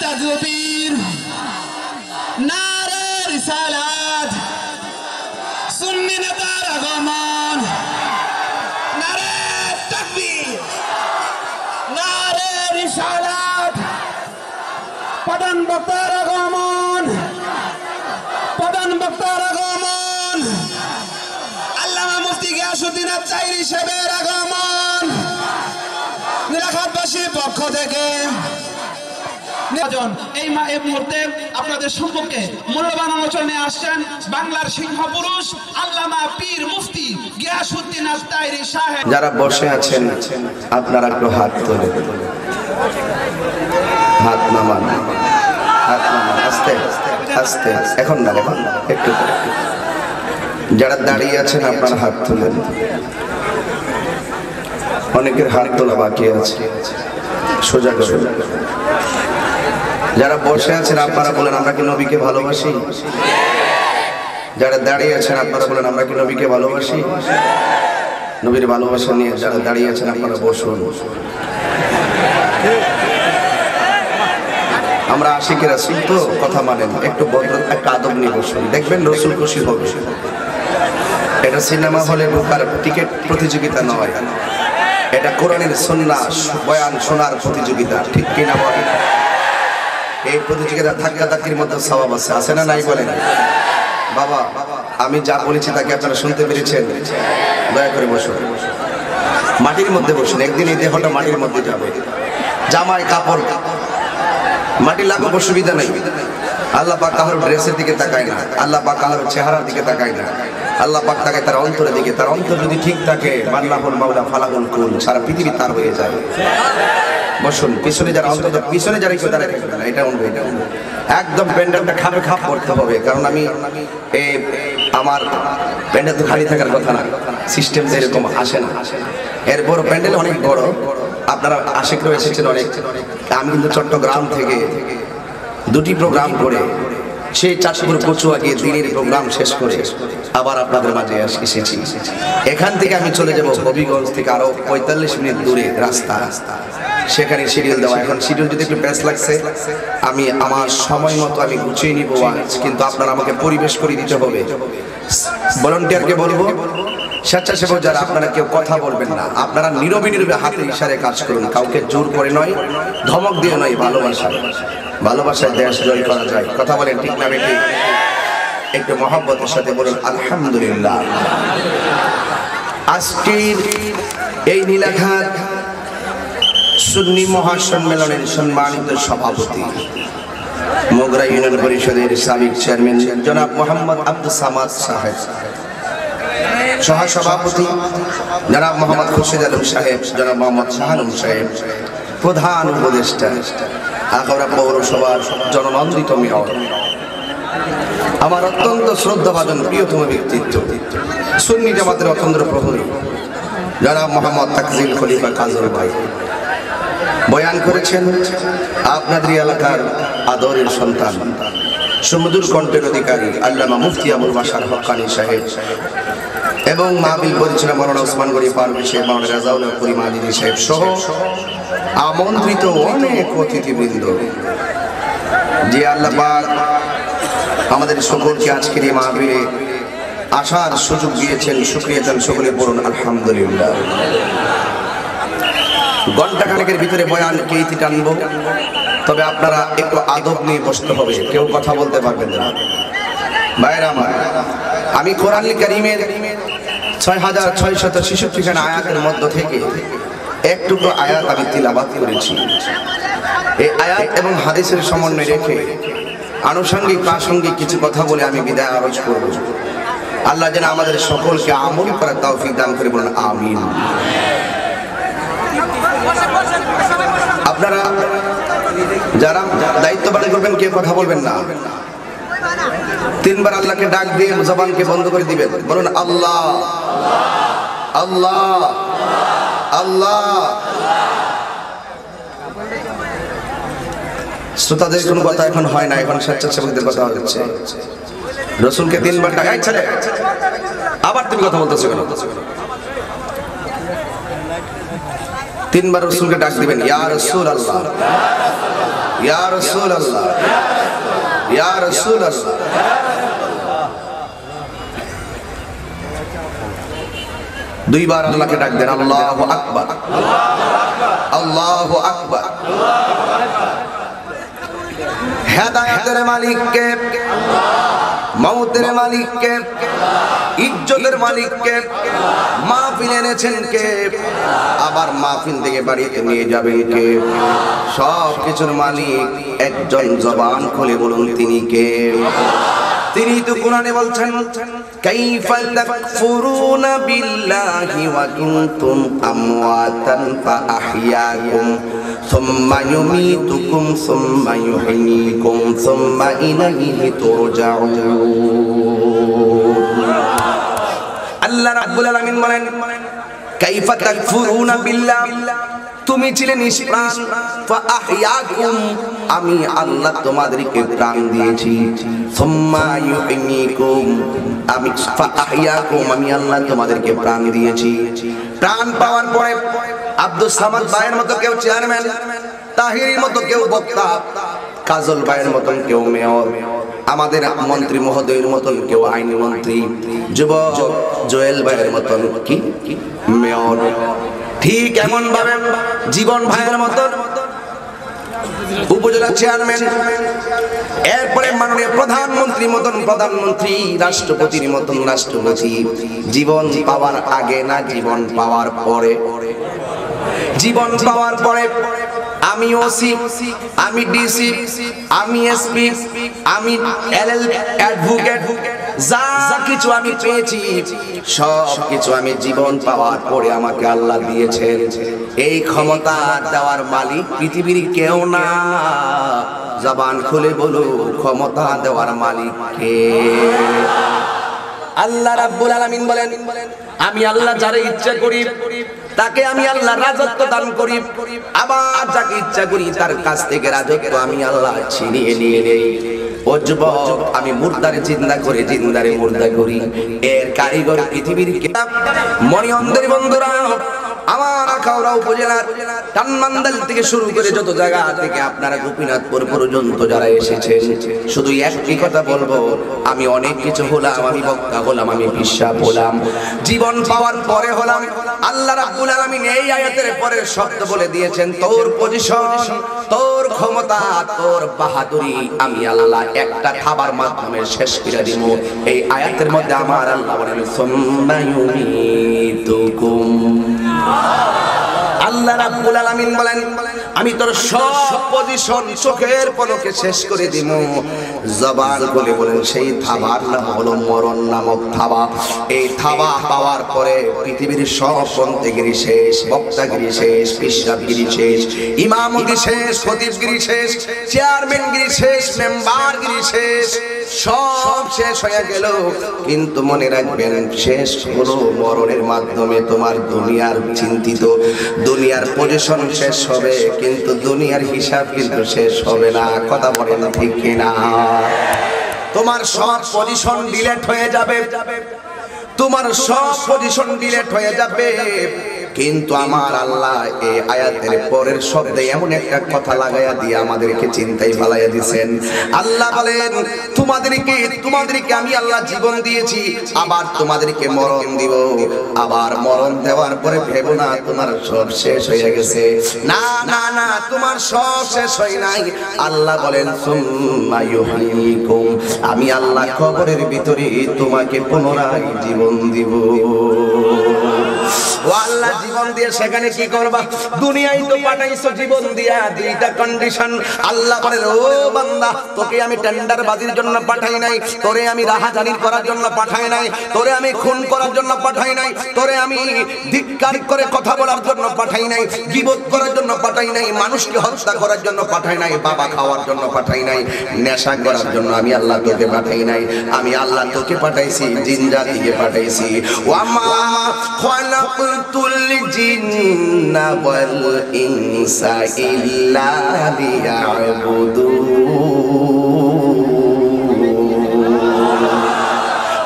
তাকবীর নারে রিসালাত সুন্নি নেতার আগমন নারে তাকবীর নারে রিসালাত প্রধান বক্তার আগমন প্রধান বক্তার আগমন আল্লামা মুফতি গিয়াসউদ্দিন আচ্চাইরি সাহেবের আগমন নীলাখাতবাসীর পক্ষ থেকে এই মুহূর্তে আপনাদের সম্মুখে মূল্যবান আলোচনা আসছেন বাংলার সিংহ পুরুষ আল্লামা পীর মুফতি গিয়াসউদ্দিন আচ্চাইরি সাহেব। যারা বসে আছেন আপনারা একটু হাত তোলেন, হাত নামান, হাত নামান, আস্তে আস্তে, এখন না, এখন একটু। যারা দাঁড়িয়ে আছেন আপনারা হাত তোলেন, অনেকের হাত তোলা বাকি আছে, সোজা করে। যারা বসে আছেন আপনারা বলেন আমরা কি নবীকে ভালোবাসি? যারা দাঁড়িয়ে আছেন আপনারা বলেন আমরা কি নবীকে ভালোবাসি? নবীর ভালোবাসা নিয়ে যারা দাঁড়িয়ে আছেন আপনারা বসুন। আমরা আশিকে রাসূল তো কথা মানেন, একটু ভদ্রতা একটা আদব নিয়ে বসুন, দেখবেন রসুল খুশি হবে। এটা সিনেমা হলে ঢোকার টিকিট প্রতিযোগিতা নয়, এটা কোরআনের সুন্নাহ বয়ান শোনার প্রতিযোগিতা, ঠিক কিনা বলেন? এই প্রতিযোগিতা ধাক্কাধাক্কির মধ্যে সওয়াব আছে, আছে না নাই বলেন? বাবা আমি যা বলেছি তাকে আপনারা শুনতে পেরেছেন? দয়া করে বসুন, মাটির মধ্যে বসুন। একদিন এই দেহটা মাটির মধ্যে যাবে, জামায় কাপড় মাটি লাগাবো, অসুবিধা নেই। আল্লাহ পাক কারোর ড্রেসের দিকে তাকায় না, আল্লাহ পাক কারোর চেহারার দিকে তাকায় না, আল্লাহ পাক তাকায় তার অন্তরের দিকে। তার অন্তর যদি ঠিক থাকে মাল্লাহুল মাওলা ফালাহুল কুল, সারা পৃথিবী তার হয়ে যায়। বসুন, পিছনে যারা অন্তত পিছনে যারা কেউ দাঁড়িয়ে থাকবে না, এটা অনুভব একদম প্যান্ডেলটা খাপে খাপ করতে হবে। কারণ আমি আমার প্যান্ডেল তো খালি থাকার কথা না, সিস্টেম তো এরকম আসে না। এর বড় প্যান্ডেল অনেক বড়, আপনারা আশিকরা এসেছেন অনেক। আমি কিন্তু চট্টগ্রাম থেকে দুটি প্রোগ্রাম করে সেই চাঁদপুর কচুয়া গিয়ে দিনের প্রোগ্রাম শেষ করে আবার আপনাদের মাঝে এসেছি। এখান থেকে আমি চলে যাব হবিগঞ্জ থেকে আরো 45 মিনিট দূরে রাস্তা, সেখানে শিডিউল দেওয়া। এখন শিডিউল যদি একটু প্যাচ লাগছে, আমি আমার সময় মতো আমি গুছিয়ে নিব, কিন্তু আপনারা আমাকে পরিবেশ করে দিতে হবে। ভলান্টিয়ারকে বলবো, স্বেচ্ছাসেবক যারা আপনারা কেউ কথা বলবেন না, আপনারা নীরবে নীরবে হাতে ইশারায় কাজ করুন, কাউকে জোর করে নয়, ধমক দিয়ে নয়, ভালোবাসায় দেশ জয় করা যায়। কথা বলেন ঠিক না বেটি? একটু মহব্বতের সাথে বলুন আলহামদুলিল্লাহ। আজকের এই নীলাঘাট সুন্নি মহাসম্মেলনের সম্মানিত সভাপতি, মোগরা ইউনিয়ন পরিষদের সাবেক চেয়ারম্যান জনাব মোহাম্মদ আব্দুস সামাদ সাহেব, সহসভাপতি জনাব মোহাম্মদ খুরশিদ আলম সাহেব, জনাব মোহাম্মদ শাহানুম সাহেব, প্রধান উপদেষ্টা আখাউড়া পৌরসভার জননন্দিত মেয়র, আমার অত্যন্ত শ্রদ্ধাভাজন প্রিয়তম ব্যক্তিত্ব, সুন্নি জামাতের অতন্দ্র প্রহরী জনাব মোহাম্মদ তাকজিল খলিফা কাজল ভাই, বয়ান করেছেন আপনাদের এলাকার আদরের সন্তান, সুমধুর কণ্ঠের অধিকারী আল্লামা মুফতি আবুল বাশার হক্কানি সাহেব, এবং মাহফিল পরিচালক মাওলানা ওসমান গনি পারভেজ সাহেব, মাওলানা রাজাউল করিম আলিনী সাহেব সহ আমন্ত্রিত অনেক অতিথিবৃন্দ, যে আল্লাহ পাক আমাদের সকলকে আজকের এই মাহফিলে আসার সুযোগ দিয়েছেন, শুকরিয়া জানান সকলে বলুন আলহামদুলিল্লাহ। ঘন্টা খানেকের ভিতরে বয়ানকে ইতি টানবো, তবে আপনারা একটু আদব নিয়ে বসতে হবে, কেউ কথা বলতে পারবেন না। ভাইরা আমার, আমি কোরআনুল কারীমের 6666 খানা আয়াতের মধ্য থেকে একটু আয়াত আমি তিলাওয়াত করেছি। এই আয়াত এবং হাদিসের সমন্বয় রেখে আনুষঙ্গিক প্রাসঙ্গিক কিছু কথা বলে আমি বিদায় আরজ করব। আল্লাহ যেন আমাদের সকলকে আমল করার তৌফিক দান করে, বলুন আমিন। আপনারা যারা দায়িত্ব পালন করবেন কেউ কথা বলবেন না, 3 বার আল্লাহকে ডাক দিয়ে জবানকে বন্ধ করে দিবেন, বলুন আল্লাহ আল্লাহ আল্লাহ। শ্রোতাদের কোনো কথা এখন হয় না, এখন স্বেচ্ছাসেবকদের কথা হচ্ছে। রসুলকে 3 বার ডাক, ছেলে আবার তুমি কথা বলতেছো কেন? 3 বার রসুলকে ডাক দিবেন, ইয়া রাসূলুল্লাহ, ইয়া রাসূলুল্লাহ, ইয়া রাসূলুল্লাহ। দুইবার আল্লাহকে ডাক দেন, আল্লাহু আকবার, আল্লাহু আকবার। হেদায়েতের মালিক কে? মওতের মালিক কে? ইজ্জতের মালিক কে? মাহফিল এনেছেন কে? আবার মাহফিল থেকে বাড়িতে নিয়ে যাবেন কে? সব কিছুর মালিক একজন, জবান খুলে বলুন তিনি কে? তিনি তো কোরআনে বলছেন, কাইফা তাকফুরুনা বিল্লাহি ওয়া কুনতুম আমওয়াতান ফাআহইয়াকুম সুম্মা ইউমীতুকুম সুম্মা ইউহয়ীকুম সুম্মা ইলাইহি তুরজাউন। আল্লাহ রাব্বুল আলামিন বলেন, কাইফা তাকফুরুনা বিল্লাহ, তুমি ছিলে নিষ্প্রাণ, ফাআহইয়াকুম, আমি আল্লাহ তোমাদেরকে প্রাণ দিয়েছি, সুম্মা ইউহয়ীকুম, আমি ফাআহইয়াকুম, আমি আল্লাহ তোমাদেরকে প্রাণ দিয়েছি। প্রাণ পাওয়ার পরে আব্দুল সামাদ ভাইয়ের মতো কেউ চেয়ারম্যান, তাহিরের মতো কেউ বক্তা, কাজল ভাইয়ের মতন কেউ মেয়র, আমাদের মন্ত্রী মহোদয়ের মতন কেউ আইন মন্ত্রী, যুবক জোয়েল ভাইয়ের মতন কি মেয়র, ঠিক এমন ভাবে জীবন ভাইয়ের মতন উপজেলা চেয়ারম্যান, এরপরে মাননীয় প্রধানমন্ত্রী মতন প্রধানমন্ত্রী, রাষ্ট্রপতির মতন রাষ্ট্রপতি। জীবন পাওয়ার আগে না জীবন পাওয়ার পরে? জীবন পাওয়ার পরে আমি ওসি, আমি ডিসি, আমি এসপি, আমি এলএল অ্যাডভোকেট, যা কিছু আমি পেয়েছি সব কিছু আমি জীবন পাওয়ার পরে আমাকে আল্লাহ দিয়েছেন। এই ক্ষমতা দেওয়ার মালিক পৃথিবীর কেউ না। জবান খুলে বলো, ক্ষমতা দেওয়ার মালিক কে? আল্লাহ রাব্বুল আলামিন বলেন, আমি আল্লাহ যারে ইচ্ছা করি তাকে আমি আল্লাহ রাজত্ব দান করি, আবার যাকে ইচ্ছা করি তার কাছ থেকে রাজত্ব আমি আল্লাহ ছিনিয়ে নিয়ে নেই। ও যুবক, আমি মুর্দারে জিন্দা করে জিন্দারে মুর্দা করি, এর কারিগর পৃথিবীর কিতাব। মনিয়ন্দের বন্ধুরা, আমার আখাউড়া উপজেলার টানমান্দাল থেকে শুরু করে যত জায়গা থেকে আপনারা গোপীনাথপুর পর্যন্ত যারা এসেছেন, শুধু একটি কথা বলবো, আমি অনেক কিছু হলাম, আমি বক্তা হলাম, আমি বিশ্বাস হলাম, জীবন পাওয়ার পরে হলাম। আল্লাহ রাব্বুল আলামিন এই আয়াতের পরের শব্দ বলে দিয়েছেন, তোর পজিশন, তোর ক্ষমতা, তোর বাহাদুরি আমি আল্লাহ একটা খাবার মাধ্যমে শেষ করে দিব। এই আয়াতের মধ্যে আমার আল্লাহ বলেন, সুম্মা ইউমীতুকুম। আল্লাহ রাব্বুল আলামিন বলেন, আমি তোর সব পজিশন চোখের পলকে শেষ করে দিব। জবান বলে বলেন, সেই থাবার নাম হলো মরণ নামক থাবা। এই থাবা পাওয়ার পরে পৃথিবীর সব পন্থীগিরি শেষ, বক্তাগিরি শেষ, পিশাবগিরি শেষ, ইমামগিরি শেষ, খতিবগিরি শেষ, চেয়ারম্যানগিরি শেষ, মেম্বারগিরি শেষ, সব শেষ হয়ে গেল। কিন্তু মনে রাখবেন, শেষ হলো মরণের মাধ্যমে। তোমার দুনিয়ার চিন্তিত, দুনিয়ার পজিশন শেষ হবে, কিন্তু দুনিয়ার হিসাব কিন্তু শেষ হবে না। কথা বলেন ঠিক কিনা? তোমার সব পজিশন ডিলিট হয়ে যাবে, তোমার সব পজিশন ডিলিট হয়ে যাবে, কিন্তু আমার আল্লাহ এই আয়াতের পরের শব্দে এমন একটা কথা লাগাইয়া দিয়ে আমাদেরকে চিন্তায় ফেলাইয়া দিয়েছেন। আল্লাহ বলেন, তোমাদেরকে আমি আল্লাহ জীবন দিয়েছি, আবার তোমাদেরকে মরণ দিব। আবার মরণ দেওয়ার পরে ভেবো না তোমার সব শেষ হয়ে গেছে। না না না, তোমার সব শেষ হয় নাই। আল্লাহ বলেন, সুম্মা ইউহয়ীকুম, আমি আল্লাহ কবরের ভিতরে তোমাকে পুনরায় জীবন দিব। ও আল্লাহ, জীবন দিয়ে সেখানে কি করবা? দুনিয়ায় তো পাঠাইছো জীবন দিয়া, দুইটা কন্ডিশন। আল্লাহ বলেন, ও বান্দা, তোকে আমি টেন্ডার বাজির জন্য পাঠাই নাই, তোরে আমি রাহাজানি করার জন্য পাঠাই নাই, তোরে আমি খুন করার জন্য পাঠাই নাই, তোরে আমি ধিক্কার করে কথা বলার জন্য পাঠাই নাই, গীবত করার জন্য পাঠাই নাই, মানুষকে হত্যা করার জন্য পাঠাই নাই, বাবা খাওয়ার জন্য পাঠাই নাই, নেশা করার জন্য আমি আল্লাহ তোকে পাঠাই নাই। আমি আল্লাহ তোকে পাঠাইছি জিন জাতিকে পাঠাইছি। ওয়া মা খালাকতুল জিন্না ওয়াল ইনসা ইল্লা লিয়াবুদুন।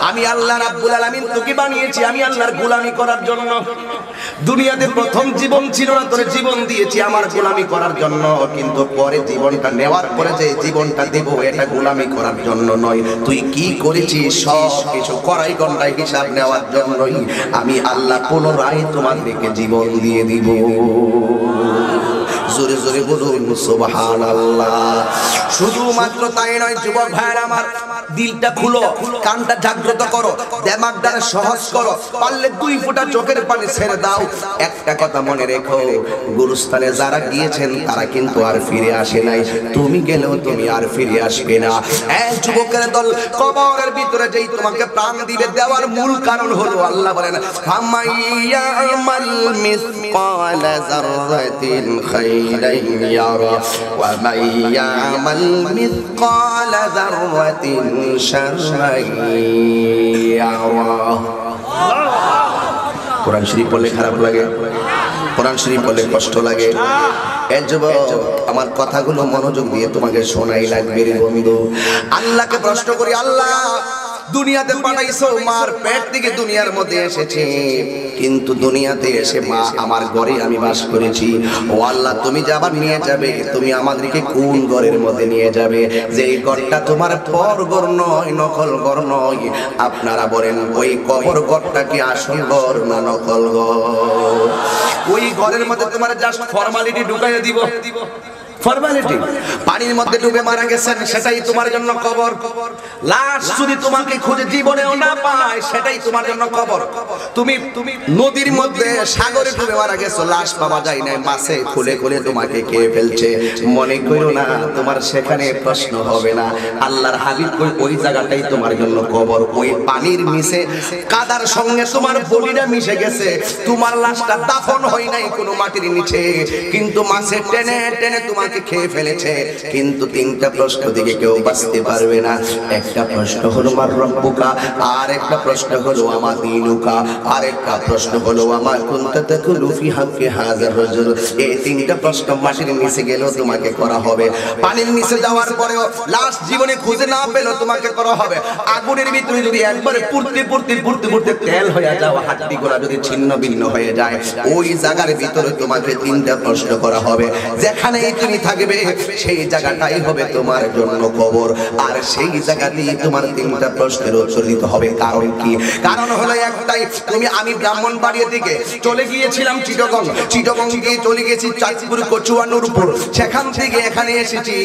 আমি আল্লাহ রাব্বুল আলামিন তোকে বানিয়েছি আমি আল্লাহর গোলামি করার জন্য। দুনিয়াতে প্রথম জীবন ছিল না, তোরে জীবন দিয়েছি আমার গোলামি করার জন্য, কিন্তু পরে জীবনটা নেওয়ার পরে যে জীবনটা দেব এটা গোলামি করার জন্য নয়। তুই কি করেছিস সব কিছু কড়াই গন্ডায় হিসাব নেওয়ার জন্যই আমি আল্লাহ পুনরায় তোমাদেরকে জীবন দিয়ে দিব। জোরে জোরে বলুন সুবহানাল্লাহ। শুধুমাত্র তাই নয় যুবক ভাইরা আমার, দিলটা খুলো, কানটা জাগ্রত করো, দিমাগটা সহজ করো, পারলে 2 ফোঁটা চোখের পানি ছেড়ে দাও। একটা কথা মনে রেখো, গুরুস্থানে যারা গিয়েছেন তারা কিন্তু আর ফিরে আসে নাই, তুমি গেলেও তুমি আর ফিরে আসবে না। এক যুবকের দল কবরের ভিতরে যেই তোমাকে প্রাণ দিবে, দেওয়ার মূল কারণ হলো আল্লাহ বলেন ফামাইয়া আমাল মিসকালা যাররাতিন খাইরান ইয়ারা ওয়া মাইয়া আমাল মিসকালা যাররাতিন শাররান ইয়ারা। কোরআন শরীফ পড়লে খারাপ লাগে, কোরআন শরীফ পড়লে কষ্ট লাগে। এই যুবক আমার কথাগুলো মনোযোগ দিয়ে তোমাকে শোনাই লাগবে রে বন্ধু। আল্লাহকে প্রশ্ন করি, আল্লাহ দুনিয়াতে পাঠাইছো, মার পেট থেকে দুনিয়ার মধ্যে এসেছে, কিন্তু দুনিয়াতে এসে মা আমার ঘরে আমি বাস করেছি। ও আল্লাহ তুমি যে আবার নিয়ে যাবে, তুমি আমাদেরকে কোন ঘরের মধ্যে নিয়ে যাবে? যে এই ঘরটা তোমার পর ঘর নয়, নকল ঘর নয়। আপনারা বলেন ওই কবর ঘরটা কি আসল ঘর না নকল ঘর? ওই ঘরের মধ্যে তোমার জাস্ট ফর্মালিটি ঢুকাইয়া দিব, ফর্মালিটি। পানির মধ্যে ডুবে মারা গেছেন, সেটাই তোমার জন্য কবর। লাশ যদি তোমাকে খুঁজে জীবনেও না পায়, সেটাই তোমার জন্য কবর। তুমি নদীর মধ্যে সাগরে ডুবে মারা গেছো, লাশ পাওয়া যায় না, মাছে খুলে খুলে তোমাকে খেয়ে ফেলছে, মনে করো না তোমার সেখানে প্রশ্ন হবে না। আল্লাহর হাবিব কই ওই জায়গাটাই তোমার জন্য কবর। ওই পানির মিশে কাদার সঙ্গে তোমার বডিটা মিশে গেছে, তোমার লাশটা দাফন হয় নাই কোনো মাটির নিচে, কিন্তু মাছে টেনে টেনে তোমাকে খেয়ে ফেলেছে। কিন্তু 3টা প্রশ্ন থেকে কেউ বাঁচতে পারবে না। একটা প্রশ্ন হলো মার রব্বুকা, আর একটা প্রশ্ন হলো আমা দীনুকা, আর একটা প্রশ্ন হলো আমা কুনতা তাকুলু ফি হাক্কি হাযার রাজুল। এই 3টা প্রশ্ন মাটির নিচে গেলেও তোমাকে করা হবে, পানির নিচে যাওয়ার পরেও লাশ জীবনে খুঁজে না পেলেও তোমাকে করা হবে। আগুনের ভিতরে যদি একবারে পুড়তে পুড়তে পুড়তে পুড়তে তেল হয়ে যাও, হাড্ডিগুলো যদি ছিন্ন ভিন্ন হয়ে যায়, ওই জায়গার ভিতরে তোমাকে 3টা প্রশ্ন করা হবে। যেখানে তুমি থাকবে সেই জায়গাটাই হবে তোমার জন্য কবর, আর সেই জায়গাতেই তোমার 3টা প্রশ্নের উত্তর দিতে হবে। কারণ কি? কারণ হলো একটাই, আমি ব্রাহ্মণবাড়িয়া থেকে চলে গিয়েছিলাম চিটাগং গিয়ে চলে গেছি চাঁদপুর কচুয়া নূরপুর, সেখান থেকে এখানে এসেছি।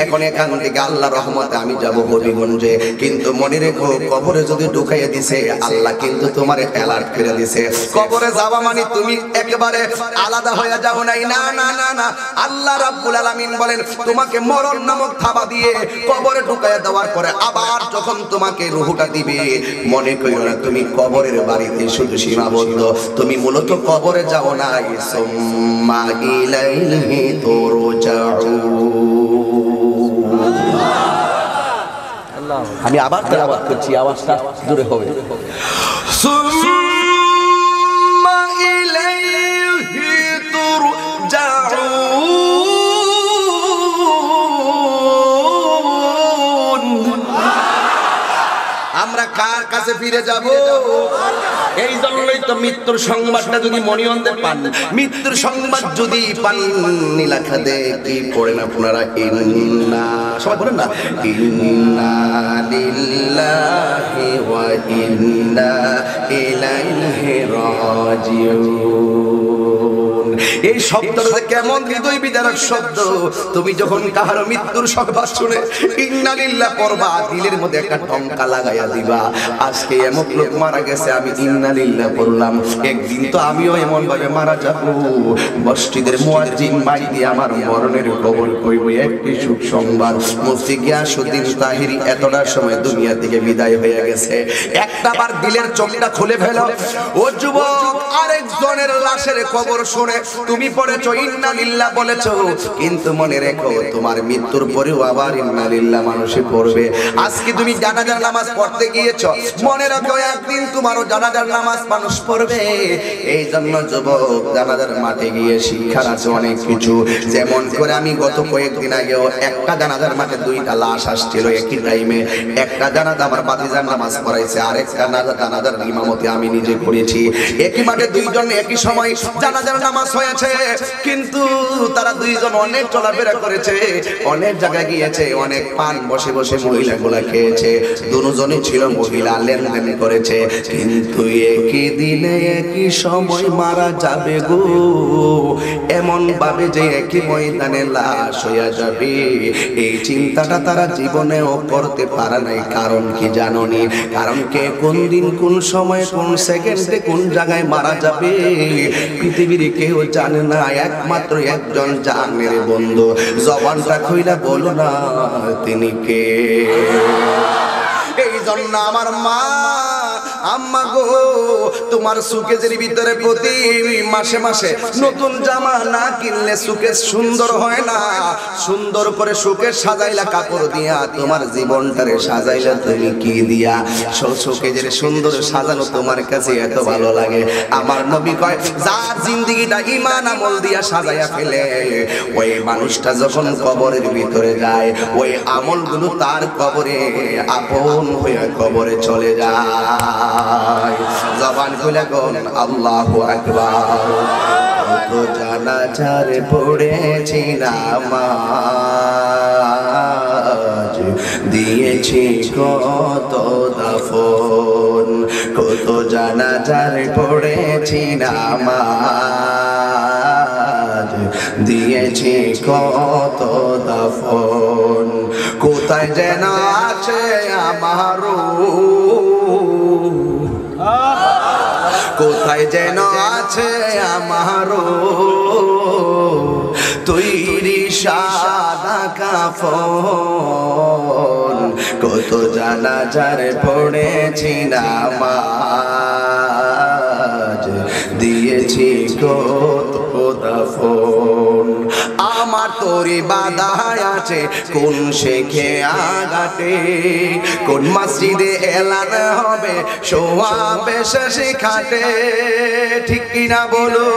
এখন এখান থেকে আল্লাহ রহমতে আমি যাব হবিগঞ্জে। কিন্তু মনে রেখো, কবরে যদি ঢুকাইয়া দিছে আল্লাহ কিন্তু তোমার অ্যালার্ট করে দিছে। কবরে যাওয়া মানে তুমি একেবারে আলাদা হয়ে যাও নাই, না না না না। আল্লাহ রাব্বুল আলামিন বলেন তোমাকে মরণ নামক থাবা দিয়ে কবরে ঢুকাইয়া দেওয়ার পরে আবার যখন তোমাকে রূহটা দিবে, মনে করিও না তুমি কবরের বাড়িতে শুধু সীমাবদ্ধ, তুমি মূলত কবরে যাও নাই। সুম্মা ইলাইহি তুরজাউন। আমি আবার তেলাওয়াত করছি, আওয়াজটা জোরে হবে। সুম্মা ইলাইহি তুরজাউন। আমরা কার কাছে ফিরে যাব? এই জন্যই তো মৃত্যুর সংবাদটা যদি মনিয়ন্দে পান, মৃত্যুর সংবাদ যদি পান, নীলাখাদে কি পড়েন আপনারা? ইন্না, সবাই বলেন না, ইন্না লিল্লাহি ওয়া ইন্না ইলাইহি রাজিউন। এই শব্দটা কেমন হৃদয় বিদারক শব্দ! তুমি যখন কাহার মৃত্যুর সংবাদ শুনে ইন্না লিল্লাহ পড়বা, দিলের মধ্যে একটা টঙ্কা লাগাইয়া দিবা। আজকে এমন লোক মারা গেছে, আমি ইন্না লিল্লাহ পড়লাম, একদিন তো আমিও এমন ভাবে মারা যাব। মসজিদের মুয়াজ্জিন মাইক দিয়ে আমার মরণের খবর কইব। একটি সুখ সংবাদ, মুফতি গিয়াসউদ্দিন তাহিরি এতটা সময় দুনিয়া থেকে বিদায় হয়ে গেছে। একটাবার দিলের চোখটা খুলে ফেলো। ও যুবক, আরেকজনের লাশের খবর শুনে তুমি পড়েছো ইন্না লিল্লাহ বলেছো, কিন্তু মনে রেখো তোমার মৃত্যুর পরেও আবার ইন্না লিল্লাহ মানুষে পড়বে। আজকে তুমি জানাজার নামাজ পড়তে গিয়েছো, মনে রাখো একদিন তোমারও জানাজার নামাজ মানুষ পড়বে। এই জন্য যুবক, জানাজার মাঠে গিয়ে শিক্ষার আছে অনেক কিছু। যেমন করে আমি গত কয়েকদিন আগেও একটা জানাজার মাঠে দুইটা লাশ আসছিল একই টাইমে। একটা জানাজা আমার ভাতিজার নামাজ পড়াইছে, আরেকটা জানাজার ইমামতি আমি নিজে করেছি। একই মাঠে দুইজন একই সময় জানাজার নামাজ হয়েছে, কিন্তু তারা দুইজন অনেক চলাফেরা করেছে, অনেক জায়গায় গিয়েছে, অনেক পান বসে বসে মহিলাগুলা খেয়েছে। দুজনই ছিল মহিলা, লেনদেন করেছে, কিন্তু একই দিনে একই সময় মারা যাবে গো, এমন ভাবে যে একই ময়দানে লাশ হইয়া যাবে। এই চিন্তাটা তারা জীবনেও করতে পারে নাই। কারণ কি জানোনি? কারণ কে কোন দিন কোন সময় কোন সেকেন্ডে কোন জায়গায় মারা যাবে পৃথিবীর কেউ জানে না, একমাত্র একজন জানে রে বন্ধু। জবানটা খুইলা বলো না তিনি কে। এই জন্য আমার মা, আম্মা গো, তোমার সুকেজের ভিতরে প্রতি মাসে মাসে নতুন জামা না কিনলে সুকেজ সুন্দর হয় না। সুন্দর করে সুকেজ সাজাইলা কাপড় দিয়া, তোমার জীবনটারে সাজাইলা তুমি কি দিয়া? সুকেজের সুন্দর সাজানো তোমার কাছে এত ভালো লাগে। আমার নবী কয়, যার জিন্দেগিটা ঈমান আমল দিয়া সাজাইয়া ফেলে, ওই মানুষটা যখন কবরের ভিতরে যায়, ওই আমলগুলো তার কবরে আপন হয়ে কবরে চলে যায়। জবান খুলে কোন আল্লাহু আকবার। কত জানাজার পড়েছি নামাজ, দিয়েছি কত দাফন। কত জানাজার পড়েছি নামাজ, দিয়েছি কত দাফন। কোথায় যেন আছে আমার, কোথায় যেন আছে আমার তৈরি সাদা কাফন। কত জানাজার পড়েছি নামাজ, দিয়েছি কত দাফন। আমার তোরে বাধায় আছে কোন শেখে আগাটে, কোন মসজিদে এলান হবে সোয়াবে শেষে খাটে, ঠিক কিনা বলো?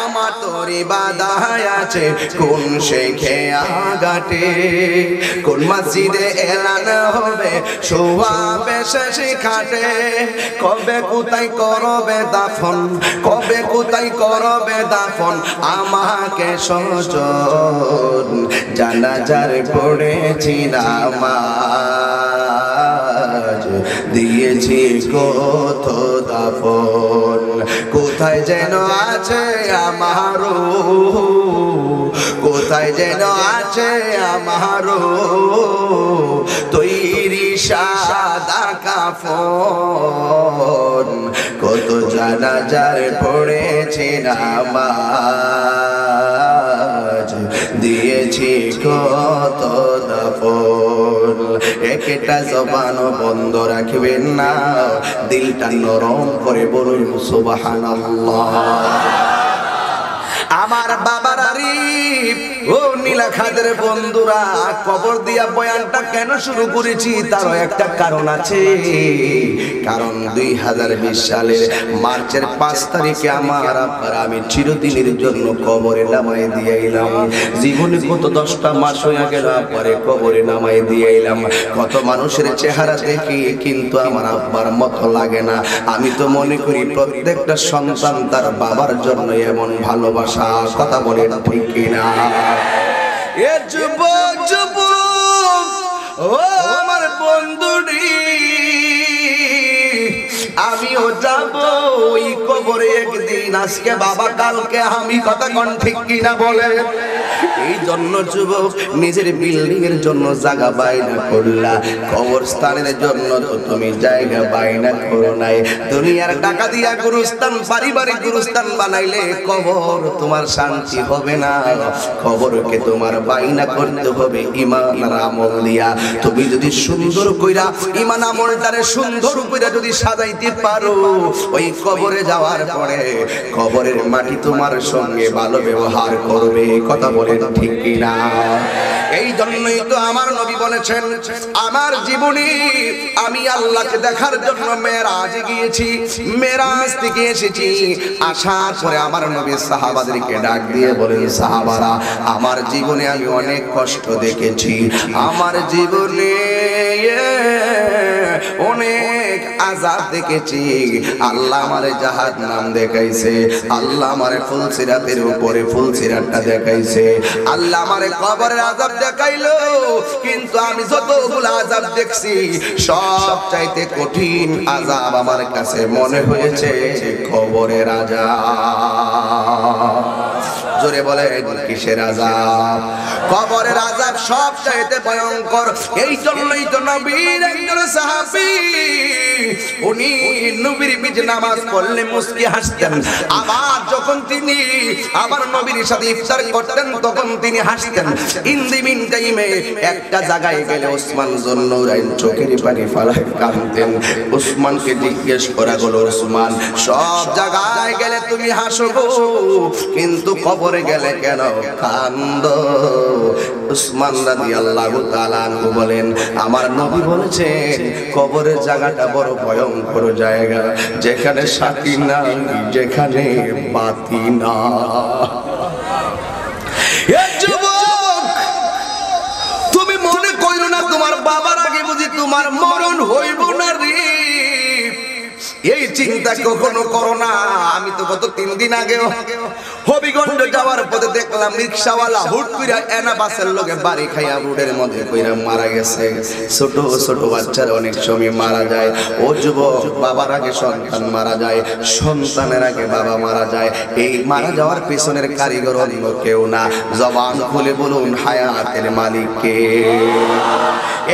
আমার তোরে বাধায় আছে কোন শেখে আগাটে, কোন মসজিদে এলান হবে সোয়াবে শেষে খাটে। কবে কোথায় করবে দাফন, কবে কোথায় করবে দাফন আমাকে সজন। জানাজার পড়েছি নামাজ, দিয়েছি কত দাফন। কোথায় যেন আছে আমার, কোথায় যেন আছে আমার তৈরি সাদা কাফন। কত জানাজার পড়েছি নামাজ, দিয়েছি কত দাফন। একটা জবান বন্ধ রাখবেন না, দিলটা নরম করে বলুন সুবহানাল্লাহ। আমার বাবার আরিফ ও নীলাখাদের বন্ধুরা, কবর দিয়া বয়ানটা কেন শুরু করেছি তারও একটা কারণ আছে। কারণ 2020 সালের মার্চের 5 তারিখে আমার আব্বার আমি চিরদিনের জন্য কবরে নামাই দিয়ে এলাম। জীবনে কত 10টা মাস হয়ে গেল পরে কবরে নামাই দিয়ে এলাম। কত মানুষের চেহারা দেখি, কিন্তু আমার আব্বার মতো লাগে না। আমি তো মনে করি প্রত্যেকটা সন্তান তার বাবার জন্য এমন ভালোবাসা। কথা বলেন ঠিক কিনা? এ যুবক যুবক ও আমার বন্ধুরি, আমিও যাব ওই কবরে একদিন। আজকে বাবা, কালকে আমি। কথা কোন ঠিক কিনা বলে? এই জন্য যুবক নিজের বিল্ডিং এর জন্য জায়গা বাইনা করলা, কবরস্থানের জন্য তো তুমি জায়গা বাইনা করো নাই। দুনিয়ার টাকা দিয়া গুরুস্থান, পারিবারিক গুরুস্থান বানাইলে কবর তোমার শান্তি হবে না, কবরকে তোমার বাইনা করতে হবে ঈমান আর আমল দিয়া। তুমি যদি সুন্দর কইরা ঈমান আমলটারে সুন্দর কইরা যদি সাজাইতে পারো, ওই কবরে যাওয়ার পরে কবরের মাটি তোমার সঙ্গে ভালো ব্যবহার করবে। কথা বলেন ঠিক কিনা? এই জন্যই তো আমার নবী বলেছেন, আমার জীবনে আমি আল্লাহকে দেখার জন্য মেরাজে গিয়েছি, মেরাজ থেকে এসেছি। আসার পরে আমার নবী সাহাবাদেরকে ডাক দিয়ে বলেন, সাহাবারা আমার জীবনে আমি অনেক কষ্ট দেখেছি, আমার জীবনে অনেক আযাব দেখেছি। আল্লাহ আমারে জাহান্নাম দেখাইছে, আল্লাহ আমারে ফুলসিরাতের উপরে ফুলসিরাতটা দেখাইছে, আল্লাহ আমারে কবরের আযাব দেখাইলো। কিন্তু আমি যতগুলো আযাব দেখছি সব চাইতে কঠিন আযাব আমার কাছে মনে হয়েছে কবরের আযাব। জোরে বলে কিসের আযাব? কবরের আযাব সব চাইতে ভয়ঙ্কর। এই জন্যই তো নবীর একজন সাহাবী, উনি নবীর পিছে নামাজ পড়লে মুস্কি হাসতেন, আবার যখন তিনি আবার নবীর সাথে ইফতার করতেন তখন তিনি হাসতেন। ইন দি মিন টাইমে একটা জায়গায় গেলে ওসমান জন্নুরাইন চোখের পানি ফেলায় কাঁদতেন। ওসমানকে জিজ্ঞেস করা হলো, ওসমান সব জায়গায় গেলে তুমি হাসো গো, কিন্তু কবরে গেলে কেন কান্দো? ওসমান রাদিয়াল্লাহু তাআলা আনহু বলেন, আমার নবী বলেছেন কবরের জায়গাটা বড় ভয়ঙ্কর জায়গা, যেখানে সাথী নাই, যেখানে বাতি না। যুবক তুমি মনে কইরো না তোমার বাবার আগে বুঝি তোমার মরণ হইব না রে, এই চিন্তা কখনো করো না। আমি তো গত 3 দিন আগে হবিগঞ্জ যাওয়ার পথে দেখলাম রিকশাওয়ালা হুট কইরা এনা বাসের লোকে বাড়ি খাইয়া রোডের মধ্যে কইরা মারা গেছে। ছোট ছোট বাচ্চারা অনেক সময় মারা যায়। ও যুবক, বাবার আগে সন্তান মারা যায়, সন্তানের আগে বাবা মারা যায়। এই মারা যাওয়ার পেছনের কারিগর অন্য কেউ না। জবান খুলে বলুন হায়াতের মালিক কে?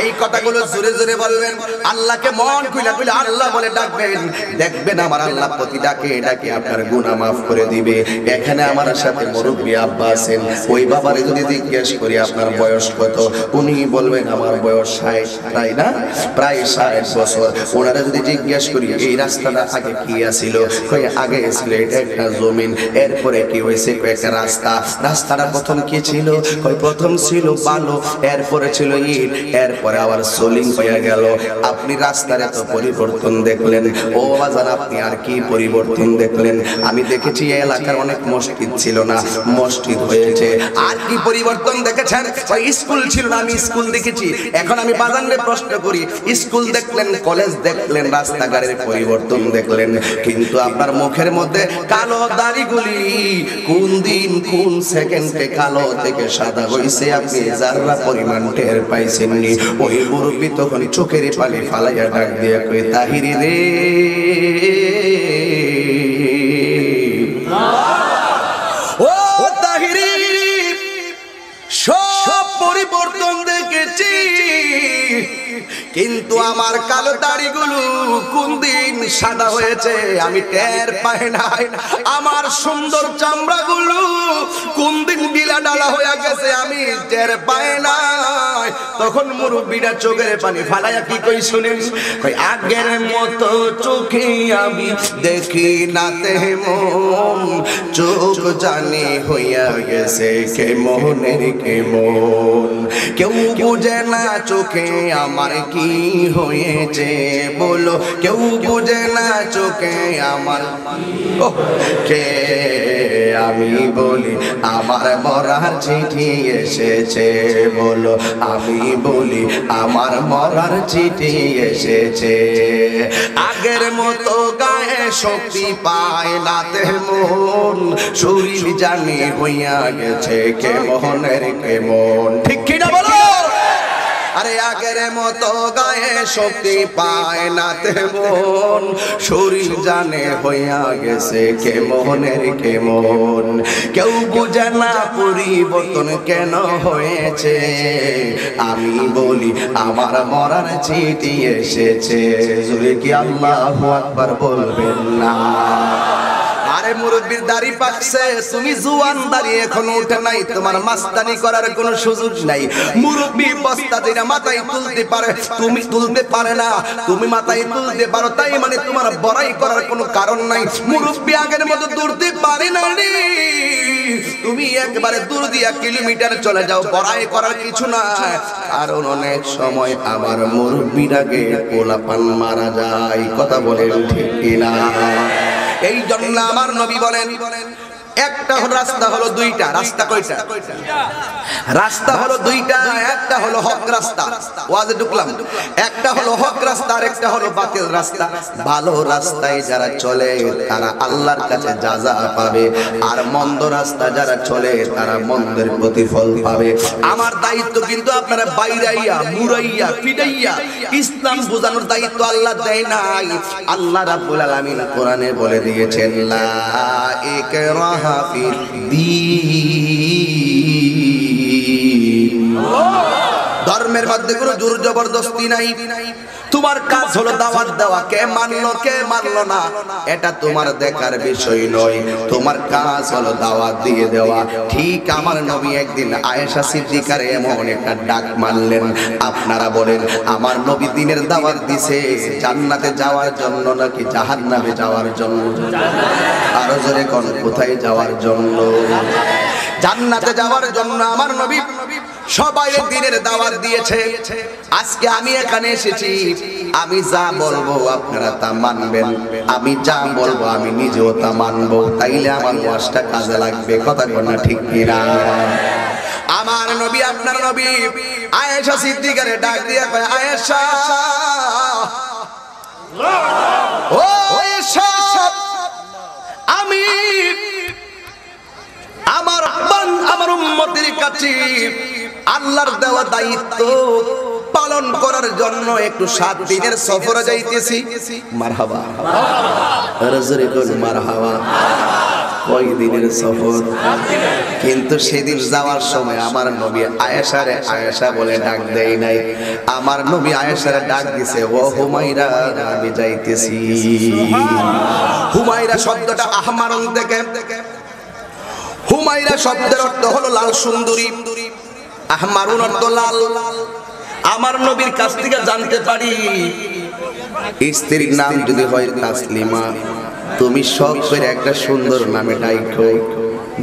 এই কথাগুলো জোরে জোরে বলবেন, আল্লাহকে মন খুলে খুলে আল্লাহ বলে ডাকবেন, দেখবেন আমার আল্লাহ প্রতি ডাকে ডাকে আপনার গুনাহ মাফ করে দিবে। এখানে আমার সাথে মুরব্বি আব্বা আছেন, ওই বাবারে যদি জিজ্ঞেস করি আপনার বয়স কত, উনি বলবেন আমার বয়স 60, তাই না? প্রায় 60 বছর। ওনারা যদি জিজ্ঞেস করি এই রাস্তাটা আগে কি ছিল, কই আগে ছিল এটা একটা জমিন, এরপরে কি হয়েছে একটা রাস্তা। রাস্তাটা প্রথম কি ছিল? কই প্রথম ছিল বালু, এরপরে ছিল ইট, এরপরে আবার সোলিং হয়ে গেল। আপনি রাস্তার এত পরিবর্তন দেখলেন, ও বাজান আপনি আর কি পরিবর্তন দেখলেন? আমি দেখেছি এই এলাকার অনেক মসজিদ ছিল না, মসজিদ হয়েছে। আর কি পরিবর্তন দেখেছেন? ওই স্কুল ছিল না, আমি স্কুল দেখেছি। এখন আমি বাজানরে প্রশ্ন করি, স্কুল দেখলেন, কলেজ দেখলেন, রাস্তাঘাটের পরিবর্তন দেখলেন, কিন্তু আপনার মুখের মধ্যে কালো দাড়িগুলি কোন দিন কোন সেকেন্ডে কালো থেকে সাদা হইছে আপনি যারা পরিমাণ টের পাইছেননি। ওই মুরব্বি তখন চোখের পানি ফালাইয়া ডাক দিয়ে কই, তাহিরি রে, ও তাহিরি, সব পরিবর্তন দেখেছি, কিন্তু আমার কালো দাড়িগুলো কোন দিন সাদা হয়েছে আমি টের পাই নাই। আমার সুন্দর চামড়াগুলো কোন দিন গিলা ডালা হয়ে গেছে আমি টের পাই নাই। তখন মুরব্বিরা চোখের পানি ফালাইয়া কি কই শুনেন? কই আগের মতো চোখে আমি দেখি না তেমন, চোখ জানি হইয়া গেছে কে মোহনের কে মন। কেউ বুঝে না চোখে আমার কি হয়েছে, বলো কেউ বুঝে না চোখে আমার কে। আমি বলি আমার মরার চিঠি এসেছে, বলো আমি বলি আমার মরার চিঠি এসেছে। আগের মতো গায়ে শক্তি পায় না তেমন, শরীর জানি হইয়া গেছে কে মোহনের কে মন। ঠিক কিনা বলো? আরে আগের মতো গায়ে শক্তি পায় না তেমন, শরীর জানে হইয়া গেছে কেমনের কেমন। কেউ বুঝে না পরিবর্তন কেন হয়েছে, আমি বলি আমার মরার চিঠি এসেছে। জোরে কি আল্লাহু আকবার বলবেন না? আরে মুরব্বির দাড়ি পাকছে, তুমি জুয়ান দাড়ি এখনো উঠে নাই, তোমার মাস্তানি করার কোনো সুযোগ নাই। মুরব্বি বস্তা দিনা মাথায় তুলতে পারে, তুমি তুলতে পারে না। তুমি মাথায় তুলতে পারো, তাই মানে তোমার বড়াই করার কোনো কারণ নাই। মুরব্বি আগের মতো দৌড়তে পারে না রে, তুমি একবারে দূর দিয়া কিলোমিটার চলে যাও, বড়াই করার কিছু নাই। কারণ অনেক সময় আমার মুরব্বির আগে পোলাপান মারা যায়। কথা বলেন ঠিক কিনা? এই জন্য আমার নবী বলেন একটা রাস্তা হলো দুইটা। রাস্তা কয়টা? রাস্তা হলো দুইটা। একটা হলো হক রাস্তা, ওয়াজে ঢুকলাম। একটা হলো হক রাস্তা আর একটা হলো বাতিল রাস্তা। ভালো রাস্তায় যারা চলে তারা আল্লাহর কাছে যাজা পাবে, আর মন্দ রাস্তা যারা চলে তারা মন্দের প্রতিফল পাবে। আমার দায়িত্ব কিন্তু আপনারা বাইরাইয়া মুরাইয়া পিটাইয়া ইসলাম বোঝানোর দায়িত্ব আল্লাহ দেয় নাই। আল্লাহ রাব্বুল আলামিন কোরআনে বলে দিয়েছেন, লা ইকরাহা ধর্মের মধ্যে কোনো জোর জবরদস্তি নাই। তোমার কাজ হলো দাওয়াত দেওয়া, কে মানলো কে মানলো না এটা তোমার দেখার বিষয় নয়। তোমার কাজ হলো দাওয়াত দিয়ে দেওয়া। ঠিক আমার নবী একদিন আয়েশা সিদ্দিকার এমন একটা ডাক মারলেন, আপনারা বলেন আমার নবী দিনের দাওয়াত দিছে জান্নাতে যাওয়ার জন্য নাকি জাহান্নামে যাওয়ার জন্য? আরো জোরে কোন কোথায় যাওয়ার জন্য? জান্নাতে যাওয়ার জন্য আমার নবী সবাই দিনের দাওয়াত দিয়েছে। আজকে আমি এখানে এসেছি, আমি যা বলবো আপনারা তা মানবেন, আমি যা বলবো আমি নিজেও তা মানবো, তাইলে আমার ওয়াজটা কাজে লাগবে। কথা বল না ঠিক কিনা? আমার নবী আপনার নবী আয়েশা সিদ্দিকারে ডাক দিয়ে কয়, আয়েশা ও আয়েশা, আমি আমার উম্মতের কাছে আল্লাহর দেওয়া দায়িত্ব পালন করার জন্য একটু 7 দিনের সফরে যাইতেছি। মারহাবা, রাজরে কোন মারহাবা। কয় দিনের সফর? কিন্তু সেদিন যাওয়ার সময় আমার নবী আয়েশারে আয়েশা বলে ডাক দেয় নাই। আমার নবী আয়েশারে ডাক দিছে, ও হুমায়রা আমি যাইতেছি। হুমায়রা শব্দটা আহমারন থেকে, হুমায়রা শব্দের অর্থ হলো লাল সুন্দরী, আহমারুন অর্থ লাল। আমার নবীর কাছ থেকে জানতে পারি স্ত্রীর নাম যদি হয় তাসলিমা, তুমি সব করে একটা সুন্দর নামে ডাইকো,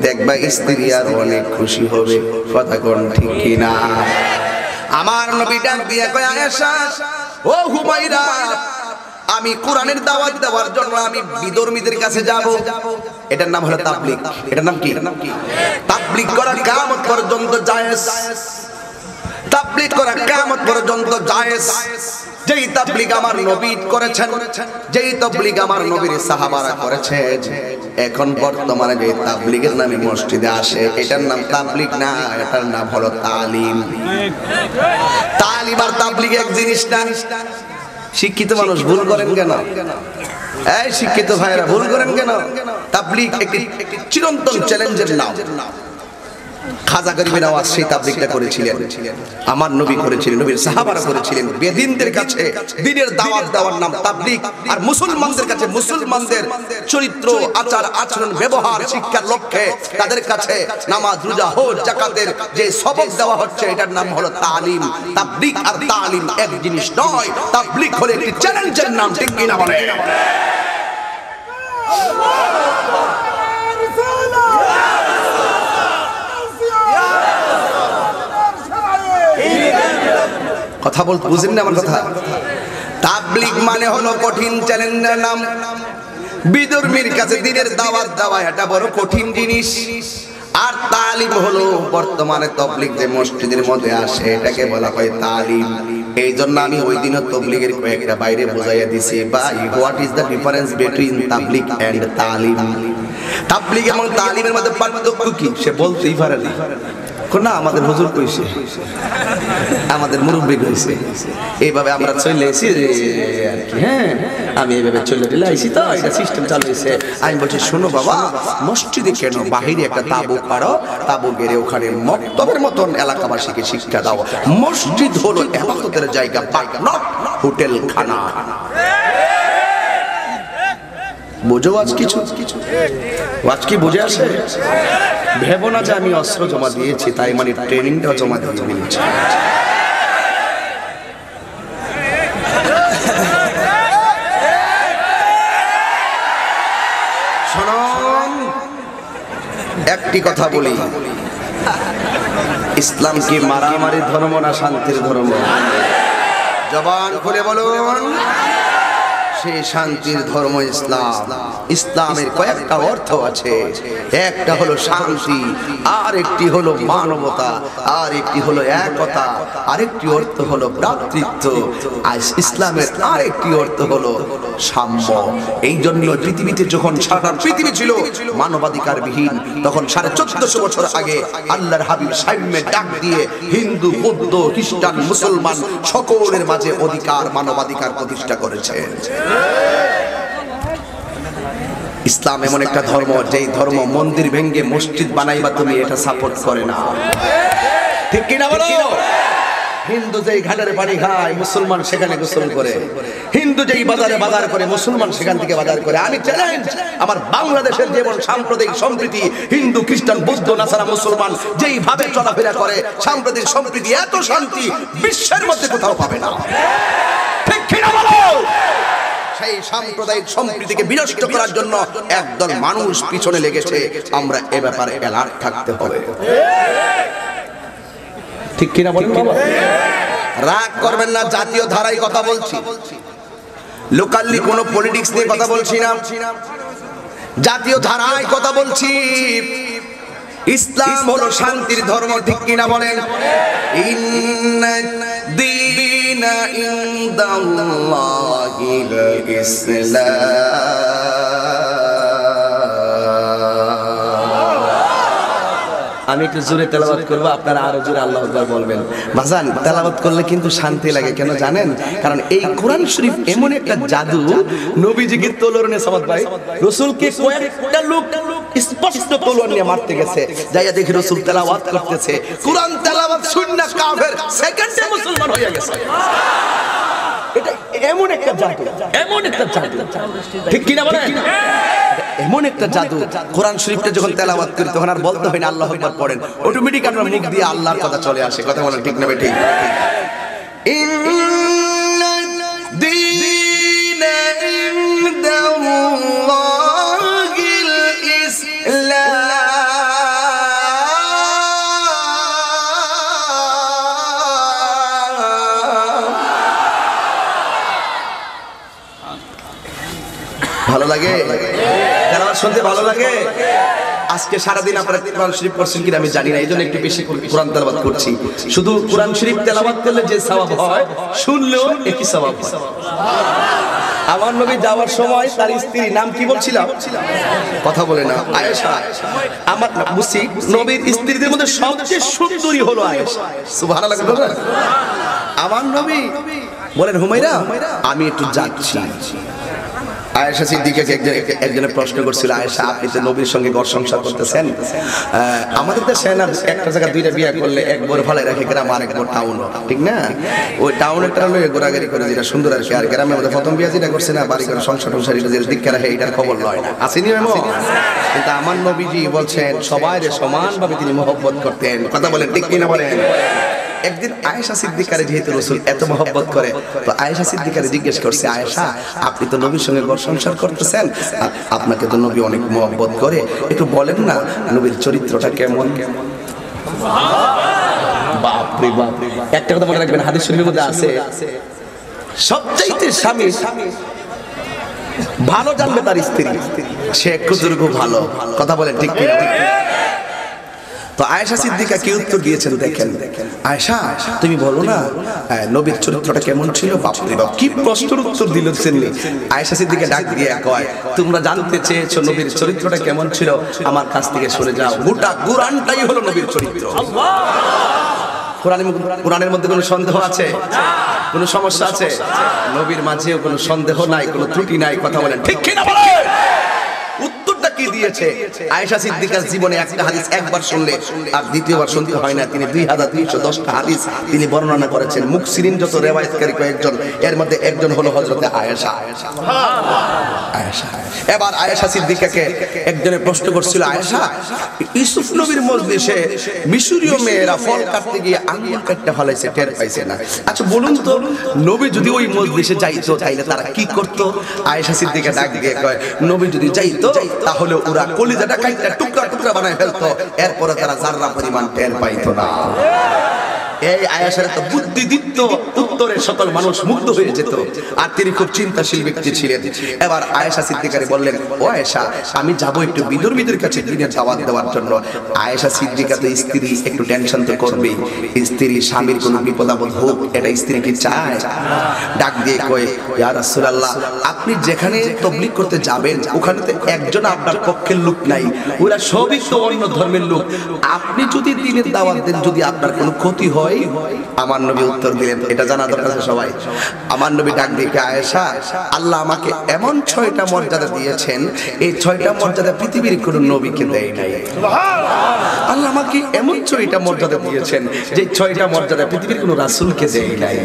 দেখবা স্ত্রী আর অনেক খুশি হবে। কথা কোন ঠিক কিনা? আমার নবী ডাক দিয়ে কয়, আয়েশা ও হুমায়রা, আমি কোরআনের দাওয়াত দেওয়ার জন্য আমি বিধর্মীদের কাছে যাব। এটার নাম হলো তাবলীগ। এটার নাম কি? তাবলীগ করা কিয়ামত পর্যন্ত জায়েজ। তাবলীগ করা কিয়ামত পর্যন্ত জায়েজ। যেই তাবলীগ আমার নবী করেছেন, যেই তাবলীগ আমার নবীর সাহাবারা করেছেন, এখন বর্তমানে যে তাবলীগের নামে মসজিদে আসে এটার নাম তাবলীগ না, এটার নাম হলো তালিম। তালিম আর তাবলীগ এক জিনিস না। শিক্ষিত মানুষ ভুল করেন কেন? এই শিক্ষিত ভাইরা ভুল করেন কেন? তাবলীগ একটি চিরন্তন চ্যালেঞ্জের নাম। খাজা গরিবের আওয়াজ সেই তাবলীগটা করেছিলেন, আমার নবী করেছিলেন, নবীর সাহাবারা করেছিলেন। বেদিনদের কাছে দ্বীনের দাওয়াত দেওয়ার নাম তাবলীগ, আর মুসলমানদের কাছে মুসলমানদের চরিত্র আচার আচরণ ব্যবহার শিক্ষার লক্ষ্যে তাদের কাছে নামাজ রোজা হজ যাকাতের যে সবক দেওয়া হচ্ছে এটার নাম হলো তালিম। তাবলীগ আর তালিম এক জিনিস নয়। তাবলীগ হলো একটি চ্যালেঞ্জের নাম। ঠিক কিনা বলে? কথা বলতে বুঝেন না আমার কথা? তাবলীগ মানে হলো কঠিন চ্যালেঞ্জের নাম। বিধর্মীর কাছে দ্বীনের দাওয়াত দেওয়া এটা বড় কঠিন জিনিস। আর তালিম হলো বর্তমানে তাবলীগ যে মসজিদের মধ্যে আসে এটাকে বলা হয় তালিম। এই জন্য আমি ওই দিনও তাবলীগের কয়েকটা বাইরে বোঝাইয়া দিছি, ভাই what is the difference between তাবলীগ এন্ড তালিম। তাবলীগ এবং তালিমের মধ্যে পার্থক্য কি সে বলতেই পারে না। না আমাদের হুজুর কইছে, আমাদের মুরব্বী কইছে, এইভাবে আমরা চলে এসেছি আর কি। হ্যাঁ, আমি এইভাবে চলে আইছি, তো এটা সিস্টেম চালু হয়েছে। আমি বলছি শোনো বাবা, মসজিদে কেন বাহিরে একটা তাবু পারো, তাবু গেড়ে ওখানে মক্তবের মতন এলাকাবাসীকে শিক্ষা দাও। মসজিদ হলো ইবাদতের জায়গা, নট হোটেল খানা। বুঝো আজ কিছু আজ কি বুঝে আসে? ভেবো না যে আমি অস্ত্র জমা দিয়েছি তাই মানে ট্রেনিংটাও জমা দিয়ে দিয়েছি। শুনুন, একটি কথা বলি, ইসলাম কি মারামারি ধর্ম না শান্তির ধর্ম? জবান খুলে বলুন। সেই শান্তির ধর্ম ইসলাম। ইসলামের কয়েকটা অর্থ আছে, একটা হলো শান্তি, আর একটি হলো মানবতা, আর একটি হলো একতা, আরেকটি অর্থ হলো ভ্রাতৃত্ব। ইসলামের আরেকটি অর্থ হলো সাম্য। এই জন্য পৃথিবীতে যখন সারা পৃথিবী ছিল মানবাধিকার বিহীন, তখন 1450 বছর আগে আল্লাহর হাবিব সাম্যের ডাক দিয়ে হিন্দু, বৌদ্ধ, খ্রিস্টান, মুসলমান সকলের মাঝে অধিকার, মানবাধিকার প্রতিষ্ঠা করেছেন। ইসলাম এমন একটা ধর্ম, যেই ধর্ম মন্দির ভেঙ্গে মসজিদ বানাইবা তুমি এটা সাপোর্ট করে না, ঠিক কিনা বলো? হিন্দু যেই ঘাটের পানি খায় মুসলমান সেখানে গোসল করে, হিন্দু যেই বাজারে বাজার করে মুসলমান সেখান থেকে বাজার করে। আমি চ্যালেঞ্জ, আমার বাংলাদেশের যেমন সাম্প্রদায়িক সম্প্রীতি, হিন্দু, খ্রিস্টান, বৌদ্ধ, নাসারা, মুসলমান যেইভাবে চলাফেরা করে, সাম্প্রদায়িক সম্প্রীতি, এত শান্তি বিশ্বের মধ্যে কোথাও পাবে না, ঠিক কিনা বলো? সেই সাম্প্রদায়িক সম্প্রীতিকে বিনষ্ট করার জন্য একদল মানুষ পিছনে লেগেছে। আমরা এ ব্যাপারে অ্যালার্ট থাকতে হবে, ঠিক কিনা বলেন বাবা? রাগ করবেন না, জাতীয় ধারায় কথা বলছি, লোকালি কোনো পলিটিক্স নিয়ে কথা বলছি না, জাতীয় ধারায় কথা বলছি। ইসলাম হলো শান্তির ধর্ম, ঠিক কিনা বলেন? ইন্নাদ-দীনা ইনদাল্লাহিল ইসলাম। আমি একটু জোরে তেলাওয়াত করব, আপনারা আরো জোরে আল্লাহু আকবার বলবেন। ভাজান, তেলাওয়াত করলে কিন্তু শান্তি লাগে, কেন জানেন? কারণ এই কোরআন শরীফ এমন একটা জাদু, নবীজিকে তলোয়ারে সামাদ ভাই, রাসূলকে কয়েকটা লোক স্পষ্ট তলোয়ার নিয়ে মারতে গেছে, যাইয়া দেখি রাসূল তেলাওয়াত করতেছে, কোরআন তেলাওয়াত শুননা কাফের সেকেন্ডে মুসলমান হয়ে গেছে। এটা এমন একটা জাদু, এমন একটা জাদু, ঠিক কিনা বলেন? এমন একটা জাদু। কোরআন শরীফটা যখন তেলাওয়াত করি তখন আর বলতে হয় না আল্লাহু আকবার পড়েন, অটোমেটিক আপনার মুখ দিয়ে আল্লাহর কথা চলে আসে। কথা বলেন ঠিক না ঠিক? ইন্নাদ-দীনা ইনদাল্লাহিল ইসলাম। ভালো লাগে তেলাওয়াত শুনতে, ভালো লাগে। আজকে সারাদিন আপনারা কোরআন শরীফ পড়ছেন কিনা আমি জানি না, এই জন্য একটু বেশি কোরআন তেলাওয়াত করছি। শুধু কোরআন শরীফ তেলাওয়াত করলে যে সওয়াব হয়, শুনলেও একই সওয়াব হয়। আমার নবী যাওয়ার সময় তার স্ত্রীর নাম কি বলছিলাম? কথা বলে না, আয়েশা। আমার বুঝছি নবীর স্ত্রীদের মধ্যে সবচেয়ে সুন্দরী হলো আয়েশা। সুবহানাল্লাহ। আমার নবী বলেন, হুমায়রা আমি একটু যাচ্ছি। আয়েশা সিদ্দিকাকে একজনের প্রশ্ন করছিল, আয়েশা আপনি তো নবীর সঙ্গে ঘর সংসার করতেছেন, আমাদের দেশে না একটা জায়গা দুইটা বিয়ে করলে এক বড় ভালো রাখে গ্রাম আর এক বড় টাউন, ঠিক না? ওই টাউনের টাউনে ঘোরাঘুরি করে যেটা সুন্দর আর কি, আর গ্রামের মধ্যে প্রথম বিয়ে যেটা করছে না বাড়ি করে সংসার টংসার এটা যে দীক্ষা রাখে এটার খবর লয় না, আসেনি মেমো? কিন্তু আমার নবীজি বলছেন সবাই সমানভাবে তিনি মহব্বত করতেন। কথা বলেন ঠিক কিনা বলেন? একদিন আয়েশা সিদ্দিকারে যেহেতু রাসূল এত মহব্বত করে, তো আয়েশা সিদ্দিকারে জিজ্ঞেস করছে, আয়েশা আপনি তো নবীর সঙ্গে ঘর সংসার করতেছেন, আপনাকে তো নবী অনেক মহব্বত করে, একটু বলেন না নবীর চরিত্রটা কেমন? বাপ রে বাপ। একটা কথা মনে রাখবেন, হাদিস শরীফের মধ্যে আছে সবচাইতে স্বামী ভালো জানবে তার স্ত্রী, সে কতটুকু ভালো। কথা বলেন ঠিক কিনা? তো আয়েশা সিদ্দিকা কি উত্তর দিয়েছেন দেখেন। আয়েশা তুমি বলো না নবীর চরিত্রটা কেমন ছিল। বাপরে বাপ কি প্রশ্নের উত্তর দিল শুনলি। আয়েশা সিদ্দিকা ডাক দিয়ে কয় তোমরা জানতে চেয়েছো নবীর চরিত্রটা কেমন ছিল, আমার কাছ থেকে সরে যাও। গোটা কুরআনটাই হলো নবীর চরিত্র। কোরআনের মধ্যে কোনো সন্দেহ আছে? কোনো সমস্যা আছে? নবীর মাঝেও কোনো সন্দেহ নাই, কোনো ত্রুটি নাই। কথা বলেন ঠিক কিনা বলেন। উত্তরটা কি দিয়েছে? আয়েশা সিদ্দিকার জীবনে একটা হাদিস একবার শুনলে আর দ্বিতীয়বার শুনতে হয় না। তিনি 2310টা হাদিস তিনি বর্ণনা করেছেন। মুকসিরিন যত রিওয়ায়াতকারী কয়েকজন, এর মধ্যে একজন হলো হযরত আয়েশা। এবার আয়েশা সিদ্দিকাকে একজনে প্রশ্ন করছিল, আয়েশা ইউসুফ নবীর মজলিসে মিশরীয় মেয়েরা ফল কাটতে গিয়ে আঙ্গুল কাটতে ফলাইছে, টের পাইছে না। আচ্ছা বলুন তো নবী যদি ওই মজলিসে যাইতো তাইলে তারা কি করত? আয়েশা সিদ্দিকা ডাক দিয়ে কয় নবী যদি যাইতো তাহলে ওরা কলিজাটা কাইটা টুকরা টুকরা বানায় ফেলতো, এরপরে তারা জাররা পরিমাণ টের পাইতো না। এই আয়েশার একটা বুদ্ধিদীপ্ত উত্তরে সকল মানুষ মুগ্ধ হয়ে যেত, আর তিনি খুব চিন্তাশীল ব্যক্তি ছিলেন। এবার আয়েশা সিদ্দিকা বললেন, ও আয়েশা আমি যাবো একটু বিধর্মীদের কাছে দিনের দাওয়াত দেওয়ার জন্য। আয়েশা সিদ্দিকা তো স্ত্রী, একটু টেনশন তো করবেই। স্ত্রী স্বামীর কোনো বিপদ আপদ হোক এটা স্ত্রী কি চায়? ডাক দিয়ে কয়, ইয়া রাসূলুল্লাহ আপনি যেখানে তাবলীগ করতে যাবেন ওখানে তো একজন আপনার পক্ষের লোক নাই, ওরা সবই তো অন্য ধর্মের লোক। আপনি যদি দিনের দাওয়াত দেন, যদি আপনার কোনো ক্ষতি হয়। আমার নবী উত্তর দিলেন, এটা জানা দরকার সবাই। আমার নবী ডাক দিয়ে আয়েশা আল্লাহ আমাকে এমন 6টা মর্যাদা দিয়েছেন, এই 6টা মর্যাদা পৃথিবীর কোনো নবীকে দেয় নাই। আল্লাহ আমাকে এমন 6টা মর্যাদা দিয়েছেন যে 6টা মর্যাদা পৃথিবীর কোনো রাসূলকে দেয় নাই।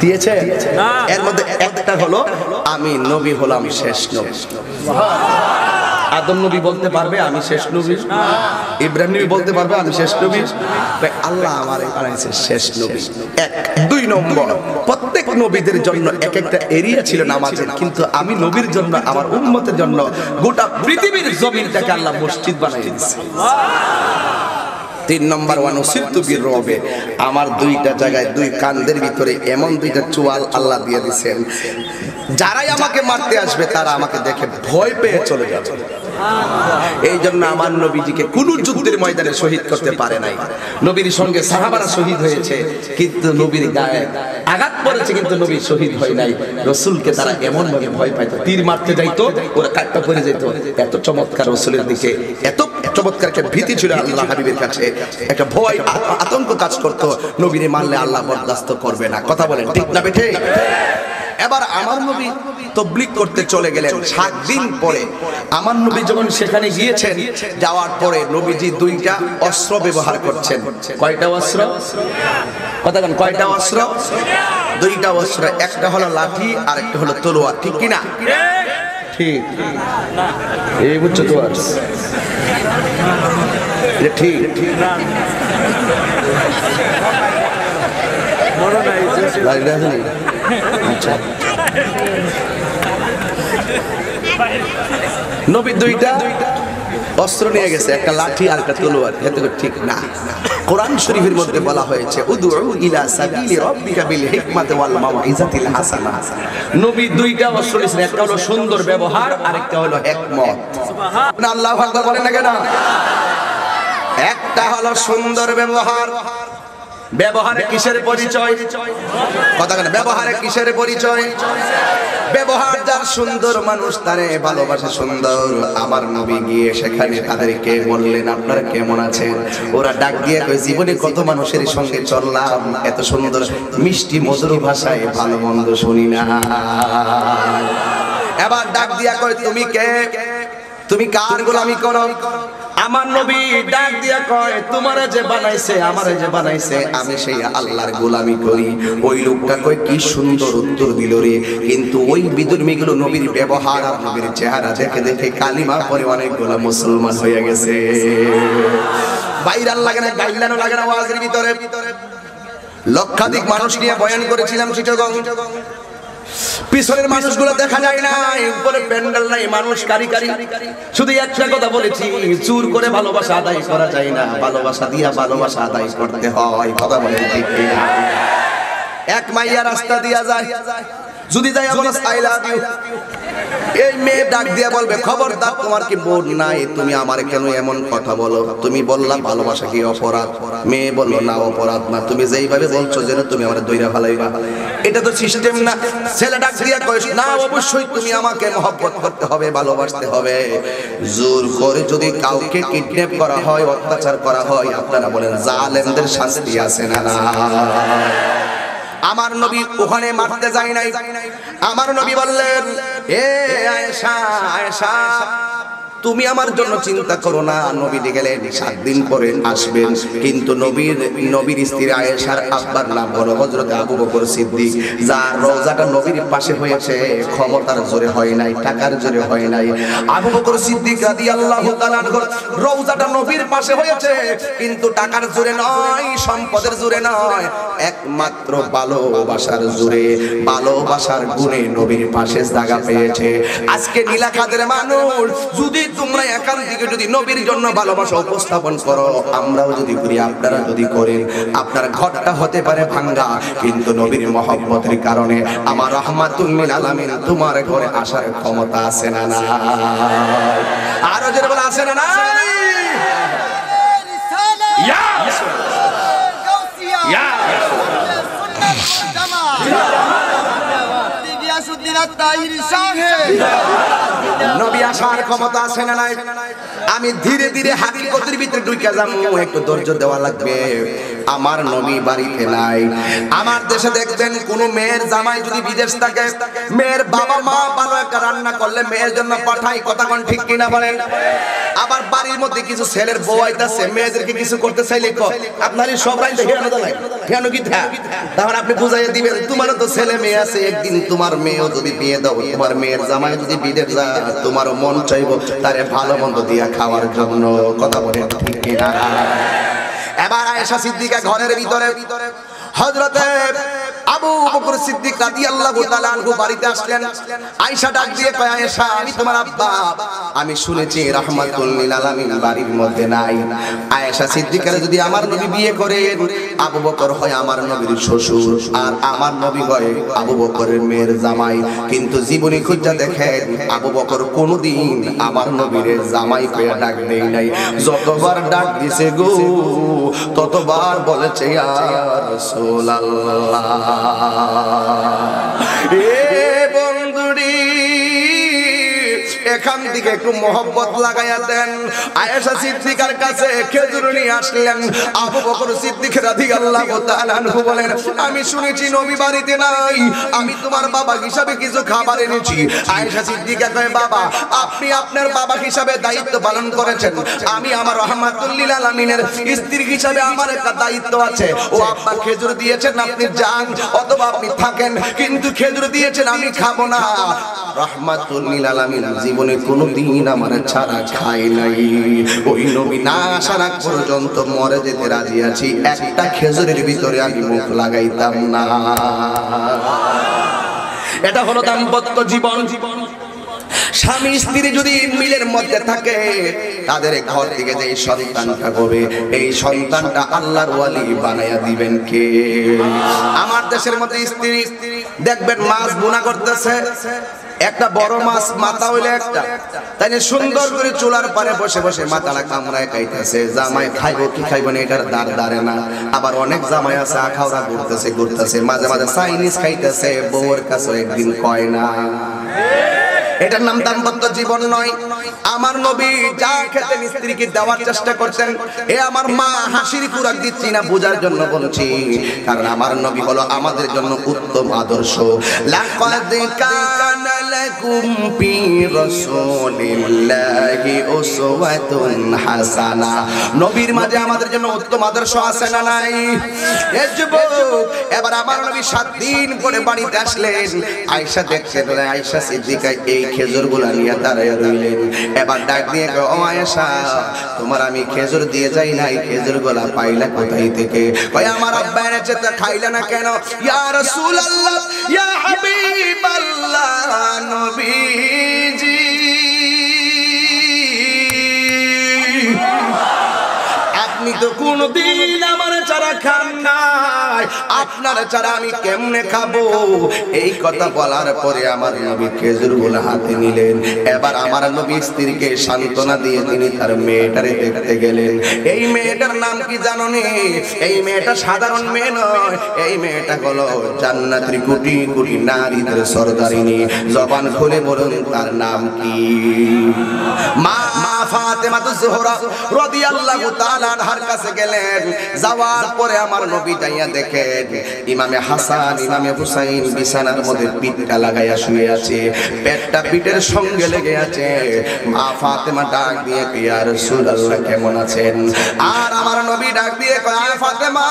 দিয়েছে? এর মধ্যে একটা হলো আমি নবী হলাম শেষ নবী। আদম নবী বলতে পারবে আমি শেষ নবী? ইব্রাহিম নবী বলতে পারবে আমি শেষ নবী? আল্লাহ আমারে বানাইছে শেষ নবী। 1 2 নম্বর, প্রত্যেক নবীদের জন্য এক একটা এরিয়া ছিল নামাজের, কিন্তু আমি নবীর জন্য আমার উম্মতের জন্য গোটা পৃথিবীর জমিনটাকে আল্লাহ মসজিদ বানাই দিয়েছে। 3 নম্বর ওয়ানুসিরতু বিররবে, আমার 2টা জায়গায় 2 কান্দের ভিতরে এমন 2টা চোয়াল আল্লাহ দিয়ে দিয়েছেন, যারাই আমাকে মারতে আসবে তারা আমাকে দেখে ভয় পেয়ে চলে যাবে। এই জন্য আমার নবীজিকে কোন যুদ্ধের ময়দানে শহীদ করতে পারে নাই। নবীর সঙ্গে সাহাবারা শহীদ হয়েছে, কিন্তু নবীর গায়ে আঘাত পড়েছে, কিন্তু নবী শহীদ হয় নাই। রাসূলকে তারা এমন ভাবে ভয় পাইতো, তীর মারতে যাইতো ওরা কাটটা পড়ে যেত। এত চমৎকার রাসূলের দিকে এত চমৎকার একটা ভীতি ছিল আল্লাহ হাবিবের কাছে, একটা ভয় আতঙ্ক কাজ করতো, নবীরে মারলে আল্লাহ বরদাস্ত করবে না। কথা বলেন ঠিক না বেঠে? এবার আমার নবী তাবলীগ করতে চলে গেলেন। 7 দিন পরে আমার নবী যখন সেখানে গিয়েছেন, যাওয়ার পরে নবীজি 2টা অস্ত্র ব্যবহার করছেন। কয়টা অস্ত্র? কথা বলেন কয়টা অস্ত্র? 2টা অস্ত্র, একটা হলো লাঠি আর একটা হলো তলোয়ার। ঠিক কি না? ঠিক। এই বুঝছো তো? এটা ঠিক। আচ্ছা নবী 2টা অস্ত্র নিয়ে গেছে, একটা লাঠি আর একটা তলোয়ার। এটা তো ঠিক না। কোরআন শরীফের মধ্যে বলা হয়েছে উদউ ইলা সাবিলি রাব্বিকা বিল হিকমাতি ওয়াল মাউইজাতিল হাসানাহ। নবী 2টা অস্ত্র নিয়েছেন, একটা হলো সুন্দর ব্যবহার আর একটা হলো হিকমত। সুবহানাল্লাহ, আল্লাহু আকবার বলেন না কেন? একটা হলো সুন্দর ব্যবহার। ব্যবহারে কিসের পরিচয়? কথা কেন? ব্যবহারে কিসের পরিচয়? ব্যবহার যার সুন্দর, মানুষ তারে ভালোবাসে সুন্দর। আমার নবী গিয়ে সেখানে তাদেরকে বললেন আপনারা কেমন আছেন? ওরা ডাক দিয়ে কয় জীবনে কত মানুষের সঙ্গে চললাম, এত সুন্দর মিষ্টি মধুর ভাষায় ভালো মন্দ শুনি না। এবার ডাক দিয়া কয় তুমি কে? তুমি কার গোলামি করো? আমার নবী ডাক দিয়া কয় তোমারে যে বানাইছে, আমারে যে বানাইছে, আমি সেই আল্লাহর গোলামি করি। ওই লোকটা কয় কি সুন্দর উত্তর দিল রে। কিন্তু ওই বিধর্মীগুলো নবীর ব্যবহার আর নবীর চেহারা দেখে দেখে কালিমা পড়ে অনেকগুলো মুসলমান হয়ে গেছে। ভাইরাল লাগে না? গাইলানো লাগে না? ওয়াজের ভিতরে লক্ষাধিক মানুষ নিয়ে বয়ান করেছিলাম চিটাগং। পিছনের মানুষগুলো দেখা যায় না, উপরে প্যান্ডেল নাই, মানুষ কারি কারি। শুধু একটা কথা বলেছি, চুর করে ভালোবাসা আদায় করা যায় না, ভালোবাসা দিয়া ভালোবাসা আদায় করতে হয়। কথা বলেন ঠিক কিনা? এক মাইয়া রাস্তা দিয়া যায়, যদি যাই বলো আই লাভ ইউ, এই মেয়ে ডাক দিয়ে বলবে খবরদার তোমার কি বোন নাই, তুমি আমারে কেন এমন কথা বলো? তুমি বললা ভালোবাসা কি অপরাধ? মেয়ে বললো না অপরাধ না, তুমি যেইভাবে বলছো যেন তুমি আমারে দইরা ফেলাইবা, এটা তো সিস্টেম না। ছেলে ডাক দিয়ে কয় না অবশ্যই তুমি আমাকে মহব্বত করতে হবে, ভালোবাসতে হবে। জোর করে যদি কাউকে কিডন্যাপ করা হয়, অত্যাচার করা হয়, আপনারা বলেন জালেমদের শাস্তি আছে না না? আমার নবী ওখানে মারতে যায় নাই। আমার নবী বললেন এ আয়েশা, আয়েশা তুমি আমার জন্য চিন্তা করো না। নবী গেলেন 7 দিন পরে আসবেন, কিন্তু নবীর স্ত্রী আয়েশার আব্বার নাম হলো হযরত আবু বকর সিদ্দিক, যার রওজাটা নবীর পাশে হয়েছে ক্ষমতার জোরে হয় নাই, টাকার জোরে হয় নাই। আবু বকর সিদ্দিক রাদিয়াল্লাহু তাআলা রওজাটা নবীর পাশে হয়েছে, কিন্তু টাকার জোরে নয়, সম্পদের জোরে নয়, একমাত্র ভালোবাসার জোরে, ভালোবাসার গুণে নবীর পাশে জায়গা পেয়েছে। আজকে নীলাখাতের মানুষ যদি তোমরা একান্তিকে যদি নবীর জন্য ভালোবাসা উপস্থাপন করো, আমরাও যদি করি, আপনারা যদি করেন, আপনার ঘরটা হতে পারে ভাঙ্গা, কিন্তু নবীর মহব্বতের কারণে আমার রাহমাতুল লিল আলামিন তোমার ঘরে আসার ক্ষমতা আছে না না? আরো জোরে বলে আছে না না? ইয়া ইয়া নবী আসার ক্ষমতা আছে না নাই? আমি ধীরে ধীরে হাকিকতের ভিতরে ঢুকে যাবো, একটু ধৈর্য দেওয়া লাগবে। আমার নবী বাড়িতে নাই। আমার দেশে দেখবেন কোন মেয়ের জামাই যদি বিদেশ থাকে, মেয়ের বাবা মা ভালো একটা রান্না করলে মেয়ের জন্য পাঠাই, কথা কোন ঠিক কিনা বলেন? আবার বাড়ির মধ্যে কিছু ছেলের বউ আইতাছে, মেয়েদেরকে কিছু করতে চাইলে আপনারই সব রাইতে হেয়ানো দালাই হেয়ানো কি থা, তাহলে আপনি বুঝাইয়া দিবেন তোমারও তো ছেলে মেয়ে আছে, একদিন তোমার মেয়েও যদি বিয়ে দাও, তোমার মেয়ের জামাই যদি বিদেশ যায়, তোমারও মন চাইবো তারে ভালো মন্দ দিয়া খাওয়ার জন্য, কথা বলেন ঠিক কিনা? এবার আয়েশা সিদ্দিকা ঘরের ভিতরে, হযরতে আবু বকর সিদ্দিক রাদিয়াল্লাহু তাআলা আনহু বাড়িতে আসলেন। আয়েশা ডাক দিয়ে কয় আয়েশা আমি তোমার আব্বা, আমি শুনেছি রাহমাতুল লিল আলামিন বাড়ির মধ্যে নাই। আয়েশা সিদ্দিকারে যদি আমার নবী বিয়ে করে, আবু বকর হয় আমার নবীর শ্বশুর, আর আমার নবী হয় আবু বকরের মেয়ের জামাই। কিন্তু জীবনী খুঁজা দেখেন আবু বকর কোনদিন আমার নবীর জামাই কইয়া ডাক দেই নাই। যতবার ডাক দিছে গো ততবার বলেছে ইয়া রাসূলুল্লাহ। এ বন্ধুরি এখান থেকে একটু মহব্বত লাগাইয়া দেন। আয়েশা সিদ্দিকার কাছে খেজুর নিয়ে আসলেন। আবু বকর সিদ্দিক রাদিয়াল্লাহু তাআলা আনহু বলেন আমি শুনেছি নবী বাড়িতে নাই, আমি তোমার বাবা হিসাবে কিছু খাবার এনেছি। আয়েশা সিদ্দিকা কয় বাবা আপনি আপনার বাবা হিসাবে দায়িত্ব পালন করেছেন, আমি আমার রাহমাতুল লিল আলামিনের স্ত্রী হিসাবে আমার একটা দায়িত্ব আছে। ও আব্বা খেজুর দিয়েছেন আপনি যান অথবা আপনি থাকেন, কিন্তু খেজুর দিয়েছেন আমি খাবো না। রাহমাতুল লিল আলামিন জীবনে কোনোদিন আমার ছাড়া খায় নাই। ওই নবী না আসার আগ পর্যন্ত মরে যেতে রাজি আছি, একটা খেজুরের ভিতরে আমি মুখ লাগাইতাম না। এটা হলো দাম্পত্য জীবন। স্বামী স্ত্রী যদি মিলের মধ্যে থাকে, তাদের ঘর থেকে যে সন্তানটা হবে, এই সন্তানটা আল্লাহর ওয়ালি বানায়া দিবেন কে? আমার দেশের মধ্যে স্ত্রী দেখবেন মাছ বোনা করতেছে, একটা বড় মাছ মাথা হইলে একটা, তাই সুন্দর করে চুলার পারে বসে বসে মাথাটা কামড়ায় খাইতেছে। জামাই খাইবো কি খাইবো না এটার দাঁড়ে না। আবার অনেক জামাই আছে আখাওড়া ঘুরতেছে, মাঝে মাঝে চাইনিজ খাইতেছে, বউয়ের কাছে একদিন কয় না। এটার নাম দাম্পত্য জীবন নয়। আমার নবী যা খেতেন স্ত্রীকে দেওয়ার চেষ্টা করতেন। এ আমার মা হাসির খুরাক দিচ্ছি না, বোঝার জন্য বলছি, কারণ আমার নবী হলো আমাদের জন্য উত্তম আদর্শ। লাকাদ কানা লাকুম ফি রাসূলিল্লাহি উসওয়াতুন হাসানা। নবীর মাঝে আমাদের জন্য উত্তম আদর্শ আছে না নাই? এ যুবক, এবার আমার নবী 7 দিন পরে বাড়িতে আসলেন। আয়েশা দেখছেন, আয়েশা সিদ্দিকা এই খেজুরগুলা নিয়ে দাঁড়ায় রইলেন। এবার ডাক দিয়ে ও আয়েশা তোমার আমি খেজুর দিয়ে যাই নাই, খেজুরগুলা পাইলা কোথায় থেকে? কয় আমার আব্বা এনেছে, তা খাইলা না কেন? ইয়া রাসূলুল্লাহ ইয়া হাবিবাল্লাহ নবীজি আপনি তো কোনদিন আমার ছাড়া খান নাই, আপনার ছাড়া আমি কেমনে খাবো। এই কথা বলার পরে আমার নবী খেজুরগুলো হাতে নিলেন। এবার আমার নবী স্ত্রীকে সান্ত্বনা দিয়ে তিনি তার মেয়েটারে দেখতে গেলেন। এই মেয়েটার নাম কি জানো নি? এই মেয়েটা সাধারণ মেয়ে নয়, এই মেয়েটা হলো জান্নাতের কোটি কোটি নারীদের সরদারিনী। জবান খুলে বলুন তার নাম কি? মা ফাতেমা জোহরা রাদিয়াল্লাহু তাআলা আনহার কাছে গেলেন। যাওয়ার পরে আমার নবী যাইয়া দেখেন ইমামে হাসান ইমামে হুসাইন বিছানার মধ্যে পিঠটা লাগাইয়া শুয়ে আছে, পেটটা পিঠের সঙ্গে লেগে আছে। মা ফাতেমা ডাক দিয়ে কয়, ইয়া রাসূলুল্লাহ কেমন আছেন? আর আমার নবী ডাক দিয়ে কয়, ফাতেমা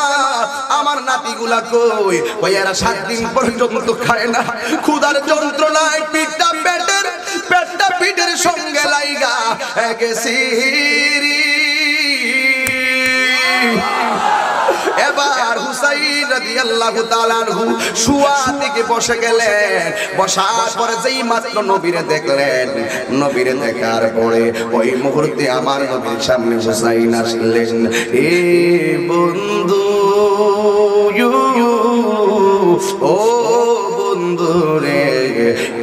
আমার নাতিগুলা কই? কই এরা 7 দিন পর্যন্ত খায় না, ক্ষুধার যন্ত্রণায় পেটটা পিঠের সঙ্গে লাইগা গেছি। এবার হুসাইন রাদিয়াল্লাহু তাআলা আনহু শুয়া থেকে বসে গেলেন। বসার পরে যেই মাত্র নবীরে দেখলেন, নবীরে দেখার পরে ওই মুহূর্তে আমার নবীর সামনে হুসাইন আসলেন। এ বন্ধু ও বন্ধু রে।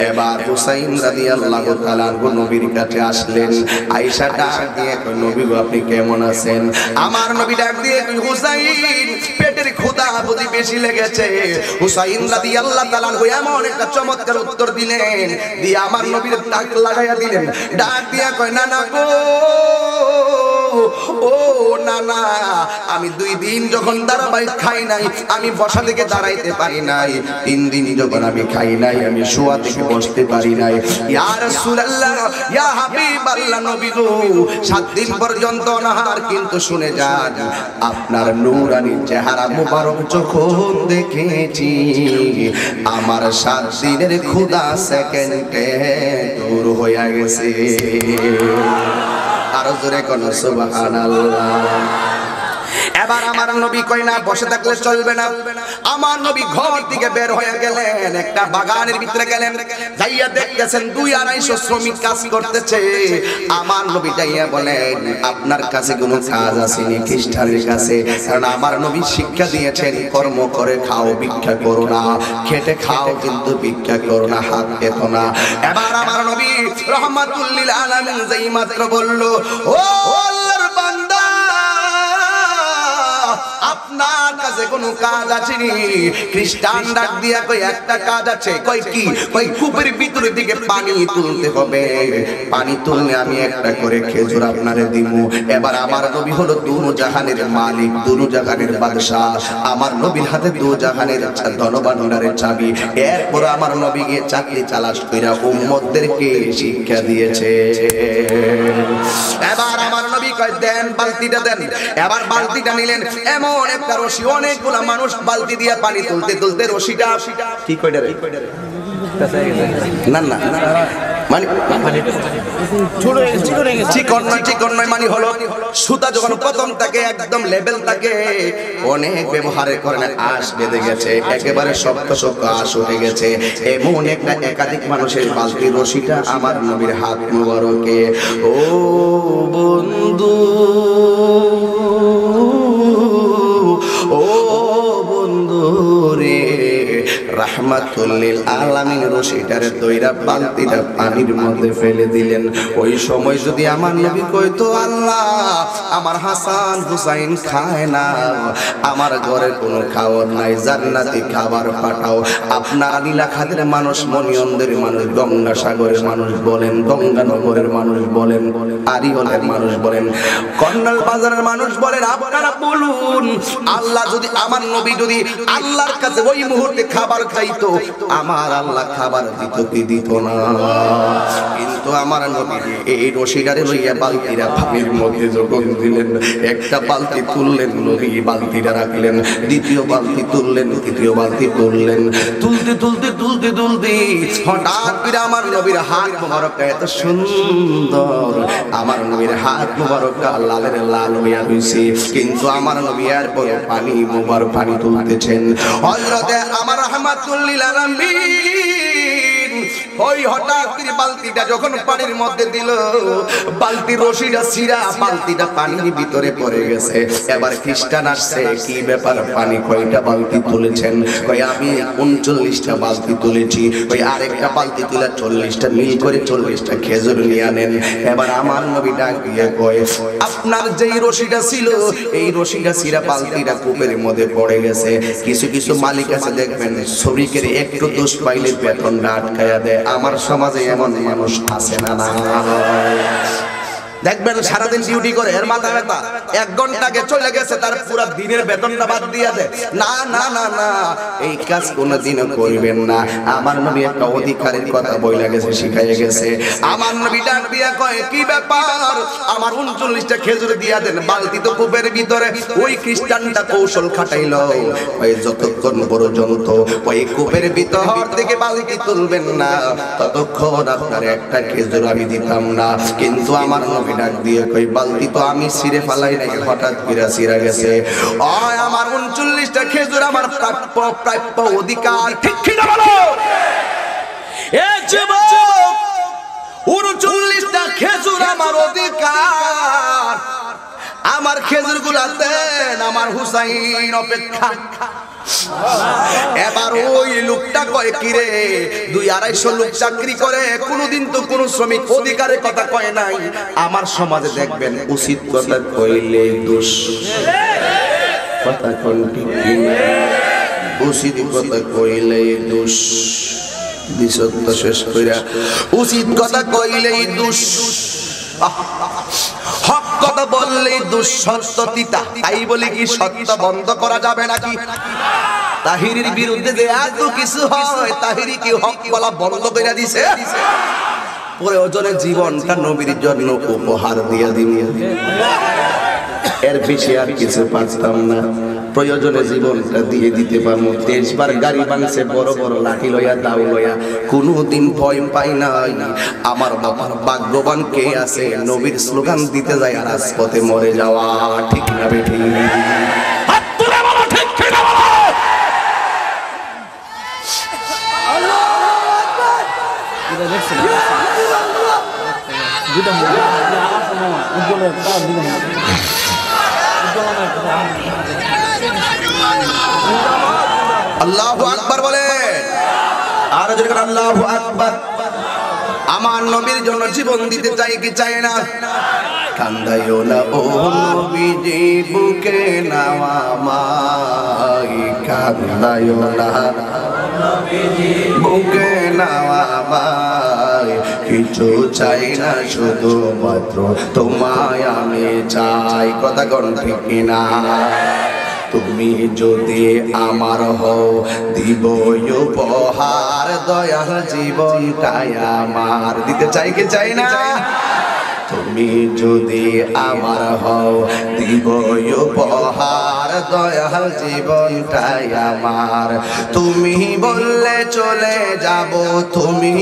এবার হুসাইন রাদিয়াল্লাহু তাআলা আনহু নবীর কাছে আসলেন। আয়েশা ডাক দিয়ে কয়, নবী গো আপনি কেমন আছেন? আমার নবী ডাক দিয়ে কয়, হুসাইন পেটের ক্ষুধা বুঝি বেশি লেগেছে। হুসাইন রাদিয়াল্লাহু তাআলা আনহু এমন একটা চমৎকার উত্তর দিলেন, দিয়ে আমার নবীর ডাক লাগাইয়া দিলেন। ডাক দিয়া কয়, না না গো, ও না না, আমি 2 দিন যখন ধারাবাহিক খাই নাই, আমি বসা থেকে দাঁড়াইতে পারি নাই। 3 দিন যখন আমি খাই নাই, আমি শোয়া থেকে বসতে পারি নাই। ইয়া রাসূলুল্লাহ, ইয়া হাবিবাল্লাহ, নবী গো 7 দিন পর্যন্ত অনাহার। কিন্তু শুনে যান, আপনার নূরানী চেহারা মুবারক যখন দেখেছি, আমার 7 দিনের ক্ষুধা সেকেন্ডে দূর হয়ে গেছে। আরো জোরে কোন সুবহানাল্লাহ। এবার আমার নবী কই না বসে থাকলে চলবে না। আমার নবী ঘর থেকে বের হয়ে গেলেন, একটা বাগানের ভিতরে গেলেন। যাইয়া দেখতেছেন 2-250 শ্রমিক কাজ করতেছে। আমার নবী যাইয়া বলেন, আপনার কাছে কোনো কাজ আছে নি খ্রিস্টানের কাছে? কারণ আমার নবী শিক্ষা দিয়েছেন, কর্ম করে খাও, ভিক্ষা করো না। খেটে খাও কিন্তু ভিক্ষা করো না, হাত পেতো না। এবার আমার নবী রাহমাতুল লিল আলামিন যেই মাত্র বলল, ও আল্লাহর বান্দা, আপনার কাছে কোনো কাজ আছে নি? খ্রিস্টান ডাক দিয়া কই, একটা কাজ আছে। কই কি? কই কূপের ভিতরের দিকে পানি তুলতে হবে, পানি তুললে আমি একটা করে খেজুর আপনারে দিমু। এবার আমার নবী হলো দুনো জাহানের মালিক, দুনো জাহানের বাদশা। আমার নবীর হাতে দু জাহানের ধনভাণ্ডারের চাবি। এরপর আমার নবী গিয়ে চাকরি চালাশ কইরা উম্মতদেরকে শিক্ষা দিয়েছে। এবার আমার নবী কয়, দেন বালতিটা দেন। এবার বালতিটা নিলেন। এমন একটা রশি, অনেকগুলা মানুষ বালতি দিয়ে পানি তুলতে তুলতে রশিটা কি কইডা রে না না মানে চিকন নয়, মানে হলো সুতা যখন প্রথম থাকে একদম লেভেল থাকে, অনেক ব্যবহারে করে না, আঁশ বেঁধে গেছে, একেবারে শক্ত শক্ত আঁশ উঠে গেছে। এমন একটা একাধিক মানুষের বালতি রশিটা আমার নবীর হাত মুবারকে। ও বন্ধু, ও বন্ধু রে, রাহমাতুল লিল আলামিন রশিটারে দইরা বালতিটা পানির মধ্যে ফেলে দিলেন। ওই সময় যদি আমার নবী কইতো, আল্লাহ আমার হাসান হুসাইন খায় না, আমার ঘরে কোনো খাবার নাই, জান্নাতি খাবার পাঠাও। আপনারা নীলাখাতের মানুষ, মনিয়ন্দের মানুষ, গঙ্গাসাগরের মানুষ বলেন, গঙ্গানগরের মানুষ বলেন, আরিহলের মানুষ বলেন, কর্নাল বাজারের মানুষ বলেন, আপনারা বলুন, আল্লাহ যদি, আমার নবী যদি আল্লাহর কাছে ওই মুহূর্তে খাবার খাইতো, আমার আল্লাহ খাবার দিত কি দিত না? কিন্তু আমার নবী এই রশিদারে লইয়া বালতিরা পানির মধ্যে যখন দিলেন, একটা বালতি তুললেন, নবী বালতিটা রাখলেন, দ্বিতীয় বালতি তুললেন, তৃতীয় বালতি তুললেন, তুলতে তুলতে তুলতে তুলতে হঠাৎ করে আমার নবীর হাত মোবারক এত সুন্দর, আমার নবীর হাত মোবারক লালের লাল হইয়া রইছে। কিন্তু আমার নবী এরপর পানি মোবারক পানি তুলতেছেন। হযরতে আমার রাহমাতুল লিল আলামিন ওই হঠাৎ করে বালতিটা যখন পানির মধ্যে দিল, বালতির রশিটা ছিঁড়া বালতিটা পানির ভিতরে পড়ে গেছে। এবার খ্রিস্টান আসছে, কি ব্যাপার পানি কয়টা বালতি তুলেছেন? কই আমি 39টা বালতি তুলেছি। ওই আরেকটা বালতি তুলে 40টা মিল করে 40টা খেজুর নিয়ে আনেন। এবার আমার নবী ডাক দিয়ে কয়, আপনার যেই রশিটা ছিল এই রশিটা ছিঁড়া বালতিটা কূপের মধ্যে পড়ে গেছে। কিছু কিছু মালিক আছে দেখবেন শ্রমিকের একটু দোষ পাইলে বেতনটা আটকায়া দেয়। আমার সমাজে এমন মানুষ আছে না? না দেখবেন সারাদিন ডিউটি করে এর মাথা ব্যথা, 1 ঘন্টা আগে চলে গেছে তার পুরো দিনের বেতনটা বাদ দিয়ে দেয়। না না না না, এই কাজ কোনোদিনও করবেন না। আমার নবী একটা অধিকারের কথা বইলা গেছে, শিখাইয়া গেছে। আমার নবী ডাক দিয়া কয়, কি ব্যাপার আমার 39টা খেজুর দিয়া দেন, বালতি তো কূপের ভিতরে। ওই খ্রিস্টানটা কৌশল খাটাইলো, ওই যতক্ষণ পর্যন্ত ওই কূপের ভিতর থেকে বালতি তুলবেন না ততক্ষণ আপনার একটা খেজুর আমি দিতাম না। কিন্তু আমার ডাক দিয়ে কই, বালতি তো আমি ছিঁড়ে ফালাই নাই, হঠাৎ করে ছিঁড়ে গেছে। আমার 39টা খেজুর আমার প্রাপ্য অধিকার। ঠিক কি না বলো? এ যুবক, 39টা খেজুর আমার অধিকার। আমার খেজুর গুলা দেন, আমার হুসাইন অপেক্ষা। এবার ওই লোকটা কয়, কিরে 200-250 লোক চাকরি করে, কোনদিন তো কোন শ্রমিক অধিকারের কথা কয় নাই। আমার সমাজে দেখবেন উচিত কথা কইলে দোষ, কথা কোন ঠিক না, উচিত কথা কইলে দোষ। বিশুদ্ধ শেষ কইরা উচিত কথা কইলেই দোষ, হক কথা বললেই দুঃসত্য তিতা। তাই বলি কি সত্য বন্ধ করা যাবে নাকি? তাহিরির বিরুদ্ধে যে এত কিছু হয়, তাহিরি কি হক বলা বন্ধ করে দিছে? প্রয়োজনে জীবনটা নবীর জন্য উপহার দিয়ে দিন, এর বেশি আর কিছু পারতাম না। প্রয়োজনে জীবনটা দিয়ে দিতে পারবো। 23 বার গাড়ি ভাঙছে, বড় বড় লাঠি লইয়া দাও লইয়া, কোনোদিন ভয় পাই নাই। আমার বাবার ভাগ্যবান কে আছে নবীর স্লোগান দিতে যায় আর রাজপথে মরে যাওয়া। ঠিক না বেঠি? হাত তুলে বলো ঠিক কি না বলো? আল্লাহু আকবার। এটা দেখছেন দুটো মুখ আমার সময় উজ্জ্বলের তার দিবেন আল্লাহু আকবার বলে, আর যদি আল্লাহু আকবার। আমার নবীর জন্য জীবন দিতে চাই কি চাই না? কান্দাইও না ও নবীজি, বুকে নাও আমায়, কান্দাইও না নবীজি, বুকে নাও আমায়। কিছু চাই না, শুধু মাত্র তোমায় আমি চাই। কথা কোন ঠিক না? তুমি যদি আমার হও দিব উপহার, দয়াল জীবনটাই আমার। দিতে চাই কি চাই না? তুমি যদি আমার হও দিব উপহার, দয়াল জীবনটাই আমার। তুমি বললে চলে যাব, তুমি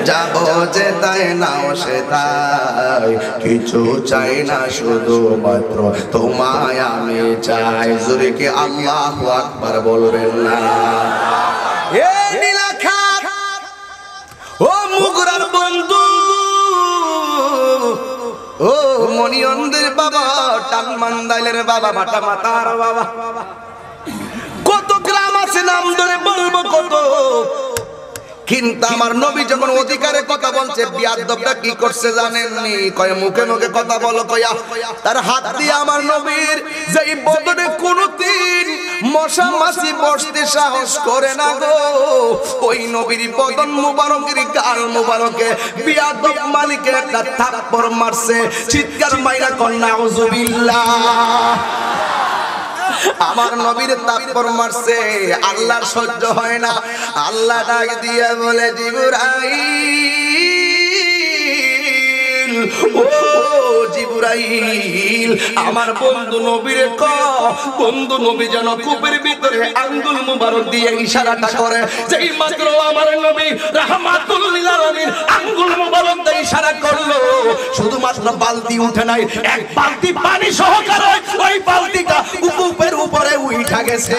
যাব যে তাই নাও সে তাই। কিছু চাই না, শুধু মাত্র তোমায় আমি চাই। জোরে কি আল্লাহু আকবার বলবেন না? এ নীলাখাত, ও মুগরার বন্ধু, ও মনিয়ন্দের বাবা, টান মান্দাইলের বাবা, মাটা মাতার বাবা, কত গ্রাম আছে নাম ধরে বলবো কত। কিন্তু আমার নবী যখন অধিকারের কথা বলছে, বিয়াদবটা কি করছে জানেননি? কয় মুখে মুখে কথা বলো কয়া, তার হাত দিয়ে আমার নবীর যেই বদনে কোনদিন মশা মাছি বসতে সাহস করে না গো, ওই নবীর বদন মুবারকের গাল মুবারকে বিয়াদব মালিকের একটা থাপ্পড় মারছে। চিৎকার মাইরা কন্যা নাউজুবিল্লাহ। আমার নবীর তাপ্পর মারছে, আল্লাহর সহ্য হয় না। আল্লাহ ডাক দিয়ে বলে, জিবরাইল, ও জিবরাইল, আমার বন্ধু নবীর বন্ধু নবী যেন কূপের ভিতরে আঙ্গুল মুবারক দিয়ে ইশারাটা করে। যেই মাত্র আমার নবী রাহমাতুল লিল আলামিন আঙ্গুল মুবারক দিয়ে ইশারা করলো, শুধুমাত্র বালতি উঠে নাই, এক বালতি পানি সহকারে ওই বালতিটা কূপের উপরে উঠা গেছে।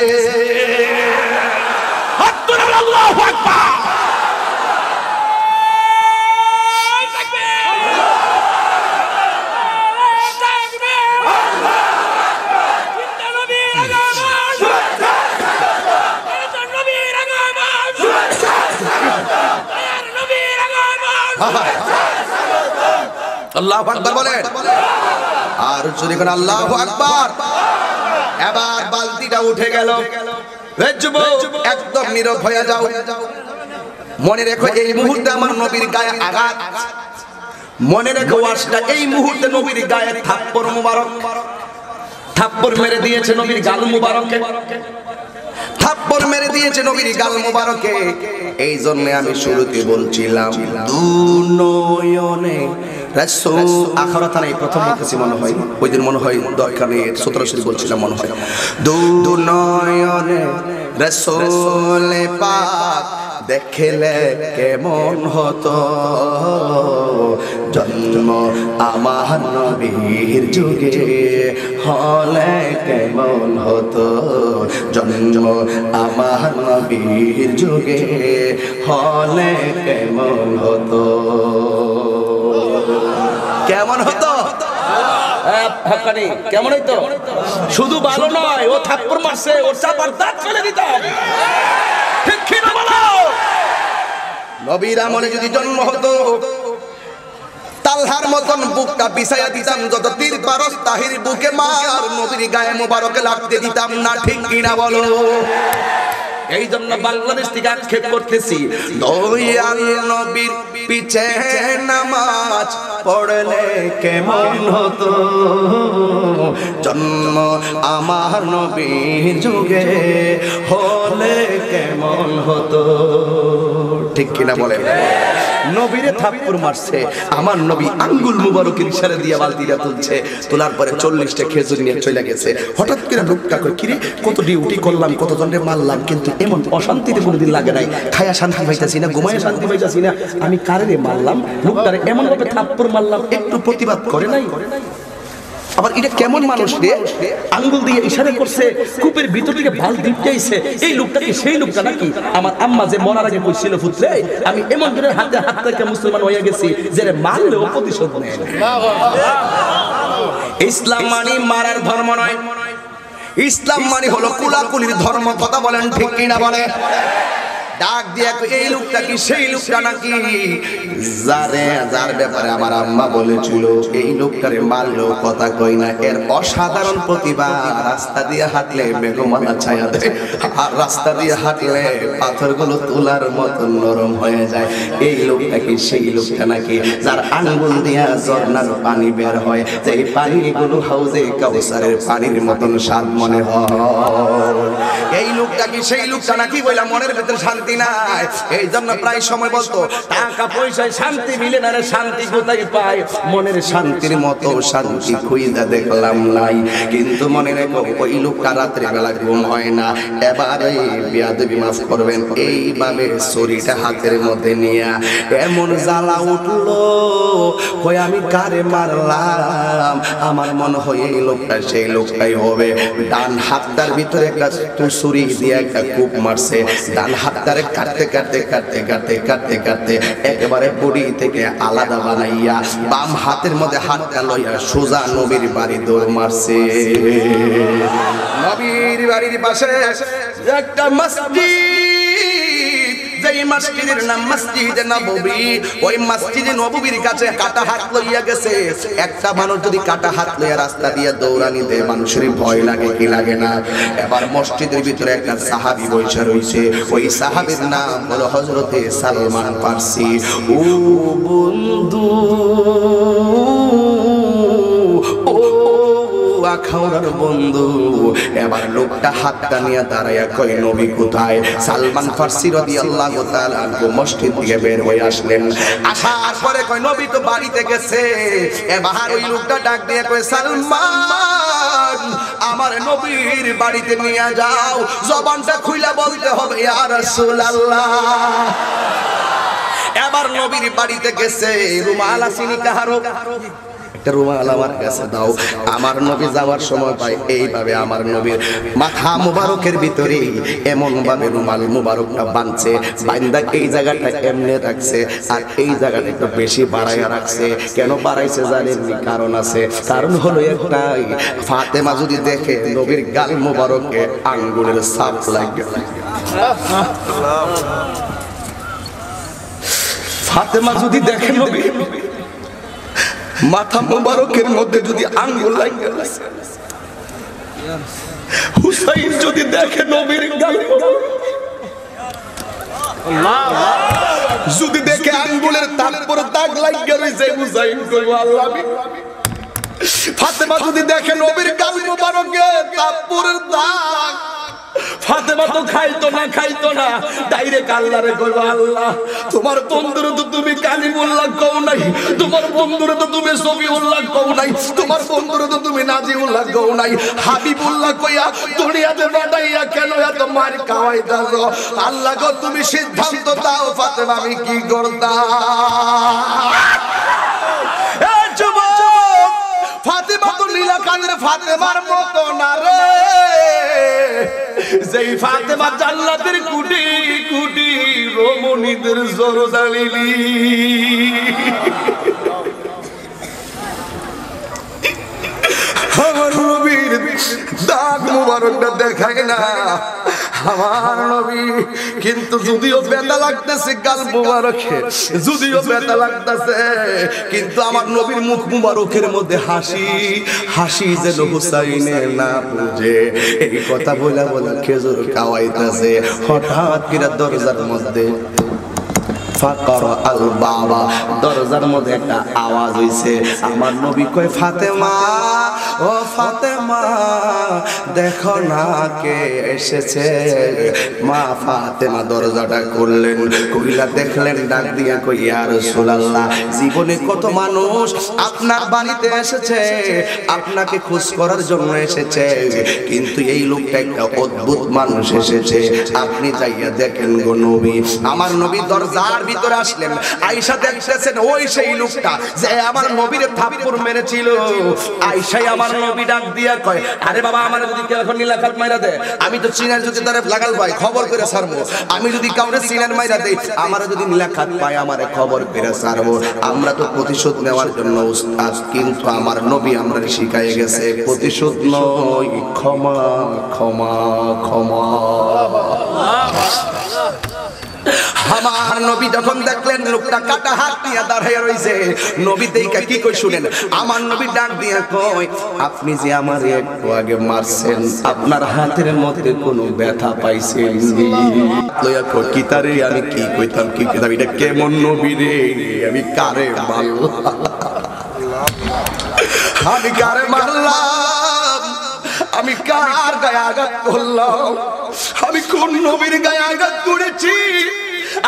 আল্লাহু আকবার। আল্লাহু আকবার বলেন, আর জোরে করে আল্লাহু আকবার। এবার বালতিটা উঠে গেল। এ যুবক, একদম নীরব হয়ে যাও। মনে রেখো এই মুহূর্তে আমার নবীর গায়ে আঘাত, মনে রেখো ওয়াজটা এই মুহূর্তে নবীর গায়ে থাপ্পড় মুবারক, থাপ্পড় মেরে দিয়েছে নবীর গাল মুবারকে, থাপ্পড় মেরে দিয়েছে নবীর গাল মুবারকে। এই জন্য আমি শুরুতে বলছিলাম দুনয়নে রাসূল আখরাত নাই প্রথম বলতেছি মনে হয়, ওই দিন মনে হয় দরকার নেই 17 শরীফ বলছিলাম মনে হয়। দুনয়নে রাসূল পাক দেখলে কেমন হতো, জন্ম আমার নবীর যুগে হলে কেমন হতো, জন্ম আমার নবীর যুগে হলে কেমন হতো, কেমন হতো? কেমন হইতো? শুধু ভালো নয়, ও থাপ্পড় মারছে, ওর চাপার দাঁত ফেলে দিতাম। ঠিক কি না বলো? নবীর আমলে যদি জন্ম হতো, তালহার মতন বুকটা পিছাইয়া দিতাম, যত তীর পারস তাহির বুকে মার, নবীর গায়ে মোবারকে লাগতে দিতাম না। ঠিক কি না বলো? এই জন্য বাংলাদেশ থেকে আক্ষেপ করতেছি, দয়াল নবীর পিছে নামাজ পড়লে কেমন হতো, জন্ম আমার নবীর যুগে হলে কেমন হতো। ঠিক কিনা বলেন? নবীরে থাপ্পড় মারছে, আমার নবী আঙ্গুল মুবারকের ইশারা দিয়ে বালতিটা তুলছে, তোলার পরে 40টা খেজুর নিয়ে চলে গেছে। হঠাৎ করে লোকটা কই, কিরে কত ডিউটি করলাম, কত জনরে মারলাম, কিন্তু এমন অশান্তিতে কোনোদিন লাগে নাই, খায়া শান্তি পাইতাছি না, ঘুমায় শান্তি পাইতাছি না, আমি কারে মারলাম, লোকটারে এমন ভাবে থাপ্পড় মারলাম, একটু প্রতিবাদ করে নাই। আবার এটা কেমন মানুষ রে, আঙ্গুল দিয়ে ইশারা করছে, কূপের ভিতর থেকে ভাল দিপটাইছে, এই লোকটা কি সেই লোকটা নাকি? আমার আম্মা যে মরার আগে কইছিল, পুত্রে আমি এমন জনের হাতে হাত থেকে মুসলমান হয়ে গেছি যে মারলেও প্রতিশোধ নেয় না। ইসলাম মানে মারার ধর্ম নয়, ইসলাম মানে হলো কুলাকুলির ধর্ম। কথা বলেন ঠিক কি না বলে? ডাক দিয়ে এই লোকটা কি সেই লোকটা নাকি যার ব্যাপারে আমার আম্মা বলেছিল এই লোকটারে মারলেও কথা কই না, এর অসাধারণ প্রতিভা। রাস্তা দিয়ে হাঁটলে মেঘমালা ছায়া দেয়, আর রাস্তা দিয়ে হাঁটলে পাথরগুলো তুলার মতো নরম হয়ে যায়। এই লোকটা কি সেই লোকটা নাকি যার আঙ্গুল দিয়া ঝর্ণার পানি বের হয়, যে এই পানিগুলো হাউজে কাউসারের পানির মতন স্বাদ মনে হয়? এই লোকটা কি সেই লোকটা নাকি? বইলা মনের ভিতরে শান্তি নাই। এই জন্য প্রায় সময় বলতো টাকা পয়সায় শান্তি মিলে না রে, শান্তি কোথায় পায়? মনের শান্তির মতো শান্তি খুঁজে দেখলাম নাই। কিন্তু মনে রেখো ওই লোকটা রাত্রে বেলা ঘুম হয় না। এবারে বেয়াদবি মাফ করবেন, এইভাবে ছুরিটা হাতের মধ্যে নিয়ে এমন জ্বালা উঠলো, কই আমি কারে মারলাম? আমার মনে হয় এই লোকটা সেই লোকটাই হবে। ডান হাতটার ভিতরে একটা ছুরি দিয়ে একটা কূপ মারছে, ডান হাতটারে কাটতে কাটতে কাটতে কাটতে কাটতে কাটতে একেবারে বডি থেকে আলাদা বানাইয়া বাম হাতের মধ্যে হাতটা লইয়া সোজা নবীর বাড়ি দৌড় মারছে। নবীর বাড়ির পাশে একটা মসজিদ, যেই মসজিদের নাম মসজিদে নববী, ওই মসজিদে নববীর কাছে কাটা হাত লইয়া গেছে। একটা মানুষ যদি কাটা হাত লইয়া রাস্তা দিয়ে দৌড়ানি দেয়, মানুষের ভয় লাগে কি লাগে না? এবার মসজিদের ভিতরে একটা সাহাবী বসে রইছে, ওই সাহাবীর নাম হলো হযরতে সালমান ফারসি। ও বন্ধু, ও আখাউড়ার বন্ধু। এবার লোকটা হাতটা নিয়ে দাঁড়াইয়া কই নবী কোথায়? সালমান ফারসি রাদিয়াল্লাহু তাআলা মসজিদ থেকে বের হয়ে আসলেন। আসার পরে কই নবী তো বাড়িতে গেছে। এবার ওই লোকটা ডাক দিয়ে কই সালমান, আমার নবীর বাড়িতে নিয়ে যাও। জবানটা খুইলা বলতে হবে ইয়া রাসূলুল্লাহ। এবার নবীর বাড়িতে গেছে। রুমাল আসিনি কাহারো? একটা রুমাল আমার কাছে দাও। আমার নবী যাওয়ার সময় পায় এইভাবে আমার নবীর মাথা মুবারকের ভিতরে এমন ভাবে রুমাল মুবারকটা বাঁধছে, বান্দা এই জায়গাটা এমনি রাখছে, আর এই জায়গাটা একটু বেশি বাড়াইয়া রাখছে। কেন বাড়াইছে জানেন? কারণ আছে। কারণ হলো একটাই, ফাতেমা যদি দেখে নবীর গাল মুবারকে আঙ্গুলের ছাপ লাগে। ফাতেমা যদি দেখে নবী মাথা মোবারকের মধ্যে যদি আঙ্গুল লাগিয়ে আছে, হুসাইন যদি দেখে নবীর গাল, যদি দেখে আঙ্গুলের তারপর দাগ লাগিয়ে রয়েছে, হুসাইন কইবো আল্লাহ আমি। ফাতেমা যদি দেখে নবীর গাল মোবারকে তারপরের দাগ, ফাতেমা তো খাইতো না, ডাইরেক্ট আল্লাহরে কইবো আল্লাহ তোমার বন্ধুরে তো তুমি কালিমুল্লাহ কও নাই, তোমার বন্ধুরে তো তুমি সফিউল্লাহ কও নাই, তোমার বন্ধুরে তো তুমি নাজিউল্লাহ কও নাই, হাবিবুল্লাহ কইয়া দুনিয়াতে পাঠাইয়া কেন এত মার খাওয়াইতাছো? আল্লাহ গো তুমি সিদ্ধান্ত দাও ফাতেমা আমি কি করতাম? এ যুবক, ফাতেমা তো নীলাকান্তের ফাতেমার মতো না রে, যেই ফাতেমা জান্নাতের কুটি কুটি রমণীদের জরদালিলি। আমার নবীর দাগ মুবারকটা দেখায় না আমার নবী, কিন্তু যদিও ব্যথা লাগতেছে গাল মুবারকে, যদিও ব্যথা লাগতেছে, কিন্তু আমার নবীর মুখ মুবারকের মধ্যে হাসি, হাসি যেন হুসাইনে না বুঝে। এই কথা বলা বলা খেজুর খাওয়াইতেছে, হঠাৎ করে দরজার মধ্যে ফাকার আল বাবা, দরজার মধ্যে একটা আওয়াজ হইছে। আমার নবী কয় ফাতেমা, ও ফাতেমা দেখো না কে এসেছে। মা ফাতেমা দরজাটা খুললেন, কইলা দেখলেন, ডাক দিয়া কই ইয়া রাসূলুল্লাহ, জীবনে কত মানুষ আপনার বাড়িতে এসেছে, আপনাকে খোঁজ করার জন্য এসেছে, কিন্তু এই লোকটা একটা অদ্ভুত মানুষ এসেছে, আপনি যাইয়া দেখেন গো নবী। আমার নবী দরজার ভিতরে আসলেন, আয়েশা দেখতেছেন ওই সেই লোকটা যে আমার নবীর থাপ্পড় মেরেছিল। আয়েশাই আমার নবী ডাক দিয়া কয়, আরে বাবা আমার যদি কেউ এখন নীলাখাত মাইরা দেয়, আমি তো চিনার যদি তারে লাগাল পাই খবর করে ছাড়বো, আমি যদি কাউরে চিনার মাইরা দেই, আমার যদি নীলাখাত পাই আমারে খবর করে ছাড়বো। আমরা তো প্রতিশোধ নেওয়ার জন্য উস্তাদ, কিন্তু আমার নবী আমরা শিখাই গেছে প্রতিশোধ নয়, ক্ষমা ক্ষমা ক্ষমা। আমার নবী যখন দেখলেন লোকটা কাটা হাত নিয়ে দাঁড়িয়ে রয়েছে, নবী দেইকা কি কই শুনেন, আমার নবী ডাক দিয়া কয়, আপনি যে আমার একটু আগে মারছেন, আপনার হাতের মধ্যে কোনো ব্যথা পাইছেন? লয়া কই কি তারে আমি কি কইতাম, কি কইতাম, এটা কেমন নবী রে, আমি কারে মারলাম, আমি কারে মারলাম, আমি কার গায়ে আঘাত করলাম, আমি কোন নবীর গায়ে আঘাত করেছি?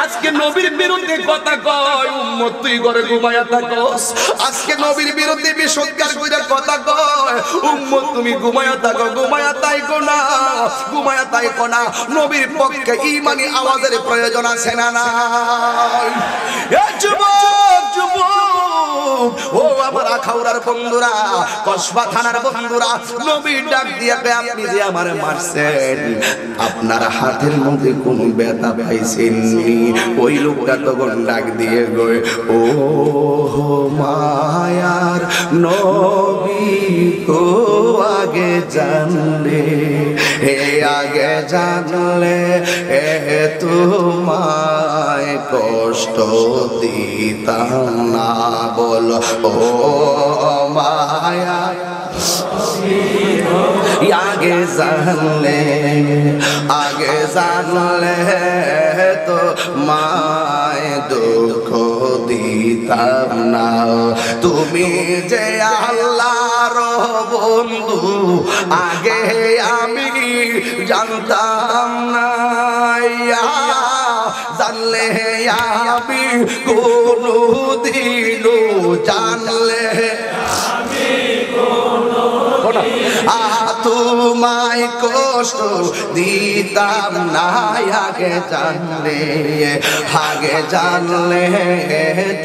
আজকে নবীর বিরুদ্ধে কথা কয় উম্মত তুই ঘরে ঘুমায়া থাকোস, আজকে নবীর বিরুদ্ধে বিসৎকার কইরা কথা কয় উম্মত তুমি ঘুমায়া থাকো, ঘুমায়া তাইকো না, ঘুমায়া তাইকো না। নবীর পক্ষে ঈমানি আওয়াজের প্রয়োজন আছে না নাই? এ যুবক যুবক, ও আমার আখাউড়ার বন্ধুরা, কসবা থানার বন্ধুরা, নবী ডাক দিয়া কয়, আপনি যে আমারে মারছেন, আপনার হাতের মধ্যে কোনো ব্যথা পাইছেন? ওই লোকটা তখন ডাক দিয়ে গয়, ও মায়ার নবী তো আগে জানলে, হে আগে জানলে এ তোমায় কষ্ট দিতাম না, বল ও মায়া আগে জানলে, আগে জানলে তো মায় দুঃখ দিতাম না। তুমি যে আল্লাহর বন্ধু আগে আমি জানতাম না, জানলে আমি কোনদিনও জানলে তোমায় কষ্ট দিতাম না, আগে জানলে, আগে জানলে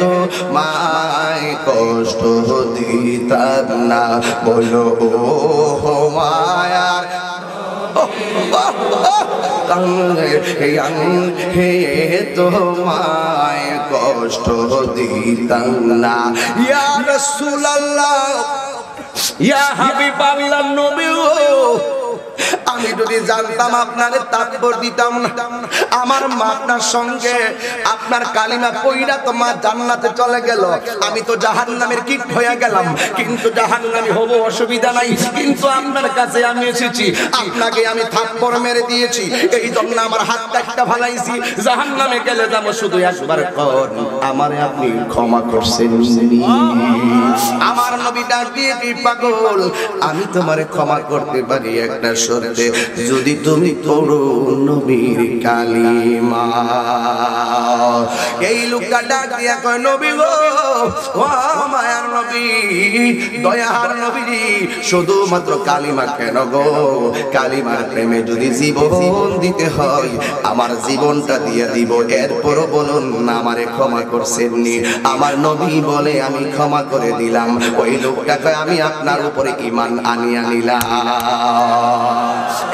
তো মায় কষ্ট দিতাম না, বলো ও মায়ার হে তোমায় কষ্ট দিতাম না। ইয়া রাসূলুল্লাহ, ইয়া হাবিব আল্লাহর নবী, আমি যদি জানতাম আপনারে তাকবীর দিতাম না, আমার মা আপনার সঙ্গে আপনার কালিমা পয়রা তো মা জান্নাতে চলে গেল, আমি তো জাহান্নামের কীট হয়ে গেলাম। কিন্তু জাহান্নামী হব অসুবিধা নাই, কিন্তু আপনার কাছে আমি এসেছি, আপনাকে আমি থাপ্পড় মেরে দিয়েছি, এই জন্য আমার হাতটা একটা ভালাইছি, জাহান্নামে গেলে যাবো শুধু একবার কর আমারে আপনি ক্ষমা করছেন। আমার নবী ডাক দিয়ে কি পাগল, আমি তোমারে ক্ষমা করতে পারি একটা শর্তে, যদি তুমি পড়ো নবীর কালিমা। এই লোকটা ডাক দিয়া কয় নবী গো, ও মায়ার নবী, দয়ার নবী, শুধুমাত্র কালিমা কেন গো, কালিমার প্রেমে যদি জীবন দিতে হয় আমার জীবনটা দিয়ে দিব, এরপরও বলুন না আমারে ক্ষমা করছেন নি। আমার নবী বলে আমি ক্ষমা করে দিলাম। ওই লোকটাকে আমি আপনার উপরে ঈমান আনিয়া নিলাম।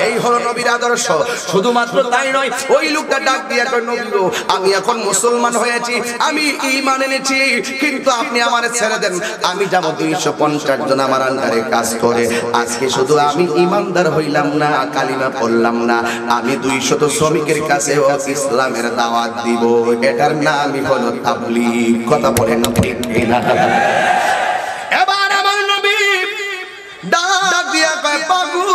এই হলো নবীর আদর্শ। শুধুমাত্র তাই নয়, ওই লোকটা ডাক দিয়া কয় নবী গো, আমি এখন মুসলমান হয়েছি, আমি ঈমান এনেছি, কিন্তু আপনি আমারে ছেড়ে দেন, আমি যাব 250 জন আমার আন্ডারে কাজ করে। আজকে শুধু আমি ঈমানদার হইলাম না, কালিমা পড়লাম না, আমি 200 শ্রমিকের কাছে ইসলামের দাওয়াত দিব। এটার নামই হলো তাবলীগ। কথা বলেন ঠিক কিনা? এবার আমার নবী ডাক দিয়া কয় পাগল,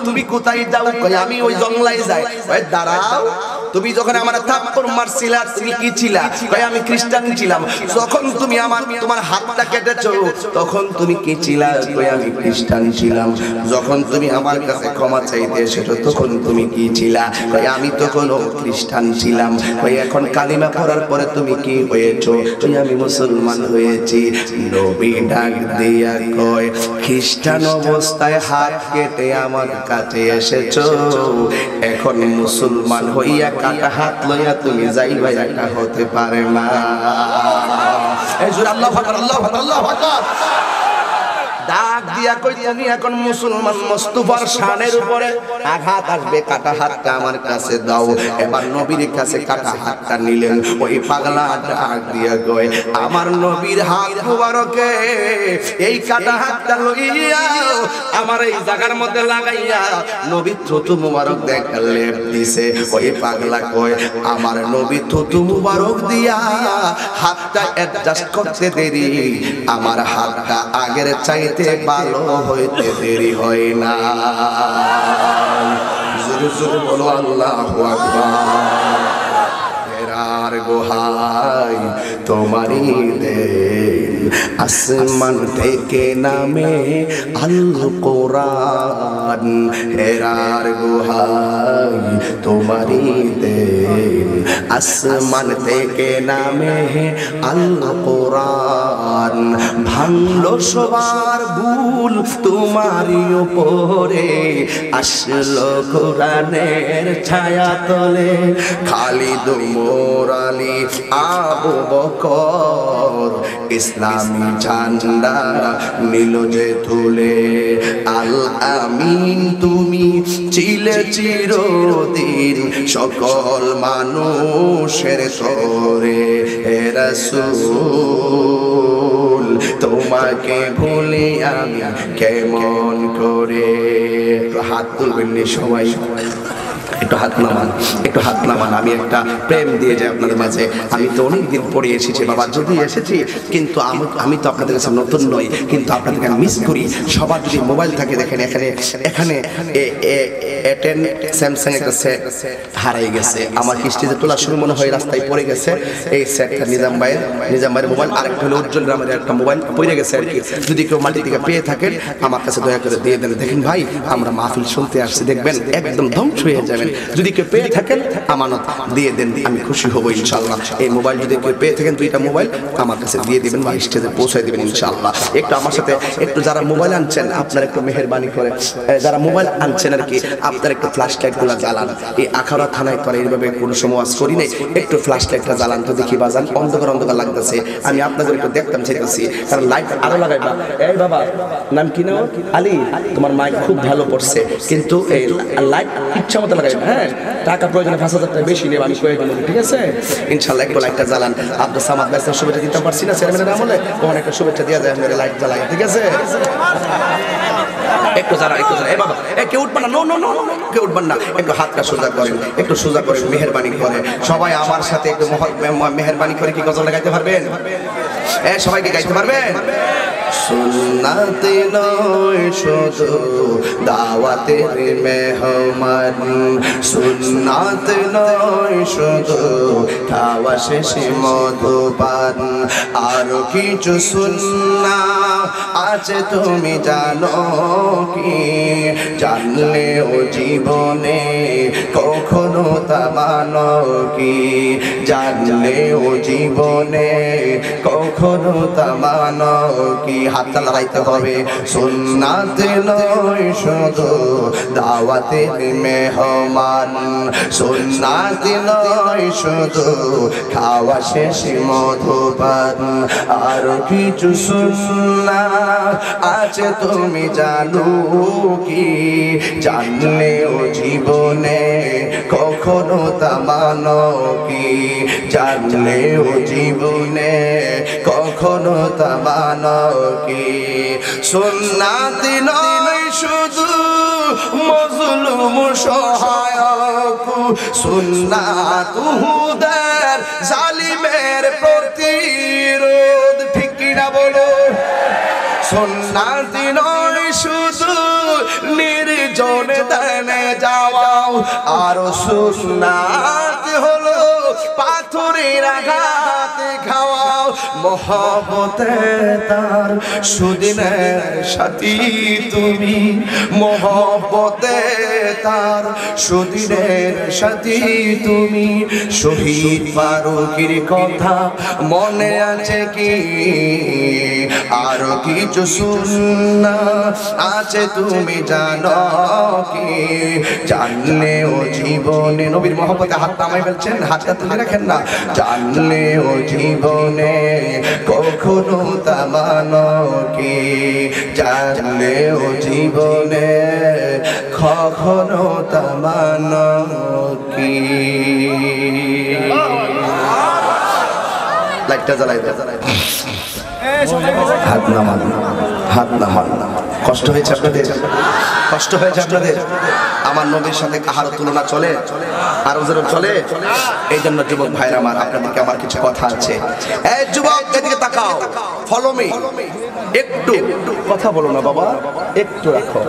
তুমি কোথায় যাও? কয় আমি ওই জঙ্গলায় যাই। কয় দাঁড়াও, তুমি যখন আমার থাপ্পড় মারছিলা তুমি কি ছিলা? কয় আমি খ্রিস্টান ছিলাম। যখন তুমি তোমার হাতটা কেটেছো তখন তুমি কি ছিলা? কয় আমি খ্রিস্টান ছিলাম। যখন তুমি আমার কাছে ক্ষমা চাইতে এসেছো তখন তুমি কি ছিলা? কয় আমি তখন খ্রিস্টান ছিলাম। কয় এখন কালিমা পড়ার পরে তুমি কি হয়েছো? কয় আমি মুসলমান হয়েছি। নবী ডাক দিয়া কয় খ্রিস্টান অবস্থায় হাত কেটে আমার কাছে এসেছো, এখন মুসলমান হইয়া কাটা হাত লইয়া তুমি যাইবা, এটা হতে পারে না। এই জোরে আল্লাহু আকবার, আল্লাহু আকবার, আল্লাহু আকবার। ডাক দিয়া কই তুমি এখন মুসলমান, মুস্তাফার শানের উপরে আঘাত আসবে, কাটা হাতটা আমার কাছে দাও। এবার নবীর কাছে কাটা হাতটা নিলেন। ওই পাগলা ডাক দিয়া কই আমার নবীর হাত মুবারকে এই কাটা হাতটা লইয়া আমার এই জায়গার মধ্যে লাগাইয়া নবী থুতু মুবারক দেখালে দিছে। ওই পাগলা কই আমার নবী থুতু মুবারক দিয়া হাতটা অ্যাডজাস্ট করতে দেরি, আমার হাতটা আগের চাইতে ভালো হইতে দেরি হয় না। জোরে জোরে বলো আল্লাহু আকবার। ফেরার গোহাই তোমারই দেন, আসমান থেকে নামে আল কোরআন। ফেরার গোহাই তোমারই দেন, আসমান থেকে নামে আল কোরআন। ভাঙলো সবার ভুল তোমারই উপরে, আসলো কোরআনের ছায়া তলে। খালিদ মোর আলী আবু বকর ইসলামী ঝান্ডা নিল যে তুলে। আল আমিন তুমি ছিলে চিরদিন সকল মানুষের তরে। হে রাসূল তোমাকে ভুলি আমি কেমন করে। হাত তুলবেন সবাই, একটু হাত নামান, একটু হাত নামান। আমি একটা প্রেম দিয়ে যাই আপনাদের মাঝে। আমি তো অনেকদিন পরে এসেছি বাবা, যদি এসেছি কিন্তু আমি তো আপনাদের কাছে নতুন নই, কিন্তু আপনাদেরকে মিস করি। সবার যদি মোবাইল থাকে দেখেন, এখানে A10 স্যামসাং একটা সেট হারিয়ে গেছে। আমার কিস্তিতে তোলার সময় মনে হয় রাস্তায় পড়ে গেছে এই সেটটা। নিজাম ভাইয়ের মোবাইল, আরেকটা হলো উজ্জ্বল গ্রামের একটা মোবাইল পড়ে গেছে আর কি। যদি কেউ মাটি থেকে পেয়ে থাকেন আমার কাছে দয়া করে দিয়ে দেন। দেখেন ভাই, আমরা মাহফিল শুনতে আসছি, দেখবেন একদম ধ্বংস হয়ে যাবেন। যদি কেউ পেয়ে থাকেন আমানত দিয়ে দেন, আমি খুশি হব ইনশাআল্লাহ। এই মোবাইল যদি কেউ পেয়ে থাকেন, দুইটা মোবাইল আমার কাছে দিয়ে দিবেন বা স্টেজে পৌঁছায় দিবেন ইনশাআল্লাহ। একটু আমার সাথে একটু যারা মোবাইল আনছেন আপনারা একটু মেহেরবানি করে, যারা মোবাইল আনছেন আর কি, আপনারা একটু ফ্ল্যাশ লাইটগুলো জ্বালান। এই আখাউড়া থানায় করে এইভাবে কোনো সময় ওয়াজ করি নাই, একটু ফ্ল্যাশ লাইটটা জ্বালান তো দেখি বাজান, অন্ধকার অন্ধকার লাগতেছে। আমি আপনাদের একটু দেখতাম চাইতেছি, কারণ লাইট আরো লাগাইবা। এই বাবা নাম কি নাও? আলী, তোমার মাইক খুব ভালো পড়ছে, কিন্তু এই লাইট ইচ্ছা মতো লাগাইবা। হ্যাঁ, টাকা প্রয়োজনে 5000 টাকা বেশি নেব আমি কয়ে দেবো, ঠিক আছে ইনশাআল্লাহ। একটু লাইটটা জ্বালান। আব্দুল সামাদ ভাই শুভেচ্ছা দিতে পারছি না চেয়ারম্যানের আমলে, তখন একটা শুভেচ্ছা দেওয়া যায়, মেরে লাইট জ্বালাই, ঠিক আছে? একটু জ্বালান, একটু জ্বালান। এ বাবা কেউ উঠবেন না, নো নো নো, কেউ উঠবেন না, একটু হাতটা সোজা করেন, একটু সোজা করেন, মেহেরবানি করে সবাই আমার সাথে একটু মেহেরবানি করে কি গজল গাইতে পারবেন? সবাইকে গাইতে পারবেন? সুন্নাতে নয় শুধু দাওয়াতের মেহমান, সুন্নাতে নয় শুধু খাওয়া শেষে মধুপান, আরো কিছু সুন্নাত আছে তুমি জানো কি? জানলেও জীবনে কখনো তা মানো কি? জানলেও জীবনে কখনো তা মানো কি? হাতটা লড়াইতে হবে। সুন্নাতে নয় শুধু দাওয়াতের মেহমান, সুন্নাতে নয় শুধু খাওয়া শেষে মধুপান, আর কিছু সুন্নাত আছে তুমি জানো কি? জানলেও জীবনে কখনো তা মানো কি? জানলেও জীবনে কখনো তা মানো কি? সুন্নাত নয় শুধু মজলুম সহায়ক, সুন্নাত হুদার জালিমের প্রতিরোধ, ঠিক কিনা বলো? সুন্নাত নয় শুধু নির্জনে দানে যাওয়াও, আর সুন্নাত হলো পাথরের আঘাতে খাওয়াও। মহব্বতে তার সুদিনের সাথী তুমি, মহব্বতে তার সুদিনের সাথী তুমি। শহীদ ফারুকের কথা মনে আছে কি? আরো কিছু সুন্নাত আছে তুমি জানো কি? জানলেও জীবনে, নবীর মহব্বতে হাত নামাই ফেলছেন, হাতটা তুলে রাখেন না। জানলেও জীবনে কখনো তা মানো কি? জানলেও জীবনে কখনো তা মানো কি? লাইটটা জ্বালাই দাও, হাত নামান, হাত নামান। কষ্ট হয়েছে আপনাদের? কষ্ট হয়েছে আপনাদের? আমার নবীর সাথে কাহারও তুলনা চলে? আরো যেরকম চলে? এই জন্য যুবক ভাইরা আমার, আপনাদেরকে আমার কিছু কথা আছে। এই যুবক, এদিকে তাকাও, ফলো মি। একটু কথা বলো না বাবা, একটু রাখো,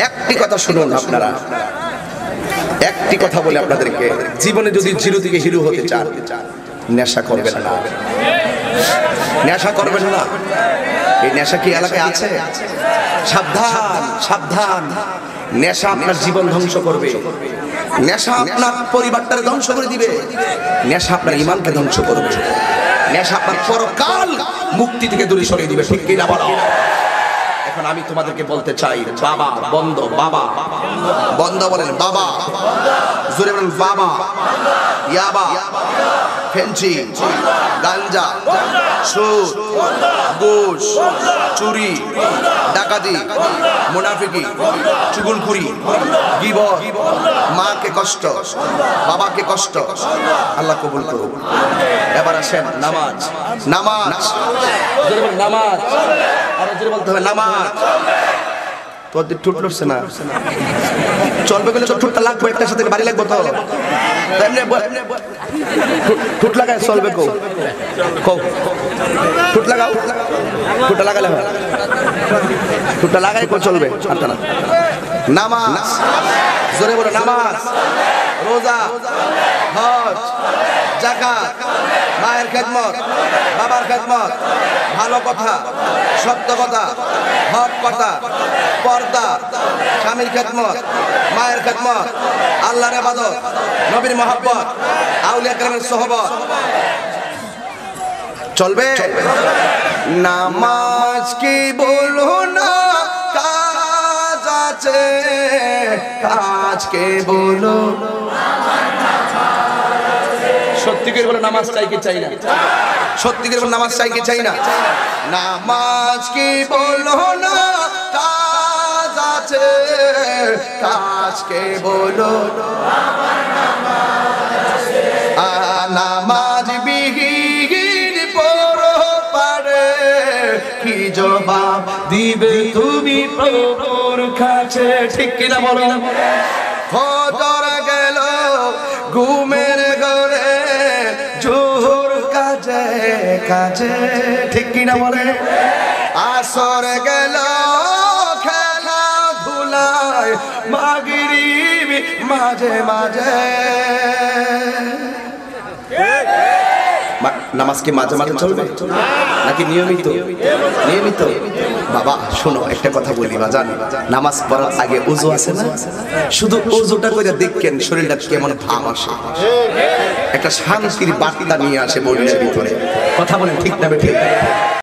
একটি কথা শুনুন আপনারা। একটি কথা বলে আপনাদেরকে, জীবনে যদি জিরো থেকে হিরো হতে চান, নেশা করবেন না, নেশা করবেন না। এই নেশা কি এলাকায় আছে? সাবধান, সাবধান। নেশা আপনার জীবন ধ্বংস করবে, নেশা আপনার পরিবারটাকে ধ্বংস করে দিবে, নেশা আপনার ঈমানকে ধ্বংস করবে, নেশা আপনার পরকাল মুক্তি থেকে দূরে সরিয়ে দিবে, ঠিক কি না বলো? এখন আমি তোমাদেরকে বলতে চাই, বাবা বন্ধ, বাবা বন্ধ বলেন, বাবা জোরে বলেন, বাবা। ইয়াবা, ফেন্সি, গাঞ্জা, সুদ, ঘুষ, চুরি, ডাকাতি, মুনাফিকি, চুগলখুরি, গীবত, মাকে কষ্ট, বাবাকে কষ্ট, আল্লাহ কবুল করুন। এবার আসেন নামাজ, নামাজ, জোরে বলেন নামাজ, আরো জোরে বলতে হবে নামাজ। তোদের ঠুট লড়ছে না, চলবে গেলে তো ঠুটটা লাগবে, একটা সাথে বাড়ি লাগবে তো, ঠুট লাগায় চলবে। কৌ কৌ ঠুট লাগাও, ঠুটটা লাগালে হয়, ঠুটটা লাগাই কো চলবে। আপনারা নামাজ, জোরে বলো নামাজ, রোজা, হজ, যাকাত, মায়ের খেদমত, বাবার খেদমত, ভালো কথা, সত্য কথা, হক কথা, পর্দা, স্বামীর খেদমত, মায়ের খেদমত, আল্লাহর ইবাদত, নবীর মহব্বত, আউলিয়া কেরামের সোহবত, চলবে। নামাজ কি বলো না কাজ আছে, কাজকে বলো। সত্যি করে বলো নামাজ চাই কি চাই না? সত্যি করে বলো নামাজ চাই কি চাই না? নামাজ কি বলো না কাজ আছে, কাজকে বলো। নামাজ বিহীন পরপারে কি জবাব দিবে তুমি প্রভুর কাছে, ঠিক কিনা বলো? ফজর গেল ঘুমের ঘরে, জোহর কাজে কাজে, ঠিক কিনা বলে? আসর গেল খেলা ধুলায়, মাগরিব মাঝে মাঝে। নামাজ কি মাঝে মাঝে চলবে নাকি নিয়মিত? নিয়মিত। বাবা শোনো, একটা কথা বলি বাজান, নামাজ পড়ার আগে ওযু আছে না? শুধু ওযুটা করে দেখেন শরীরটা কেমন ভাব আসে, একটা শান্তির বার্তা নিয়ে আসে বডির ভিতরে। কথা বলেন ঠিক না ঠিক?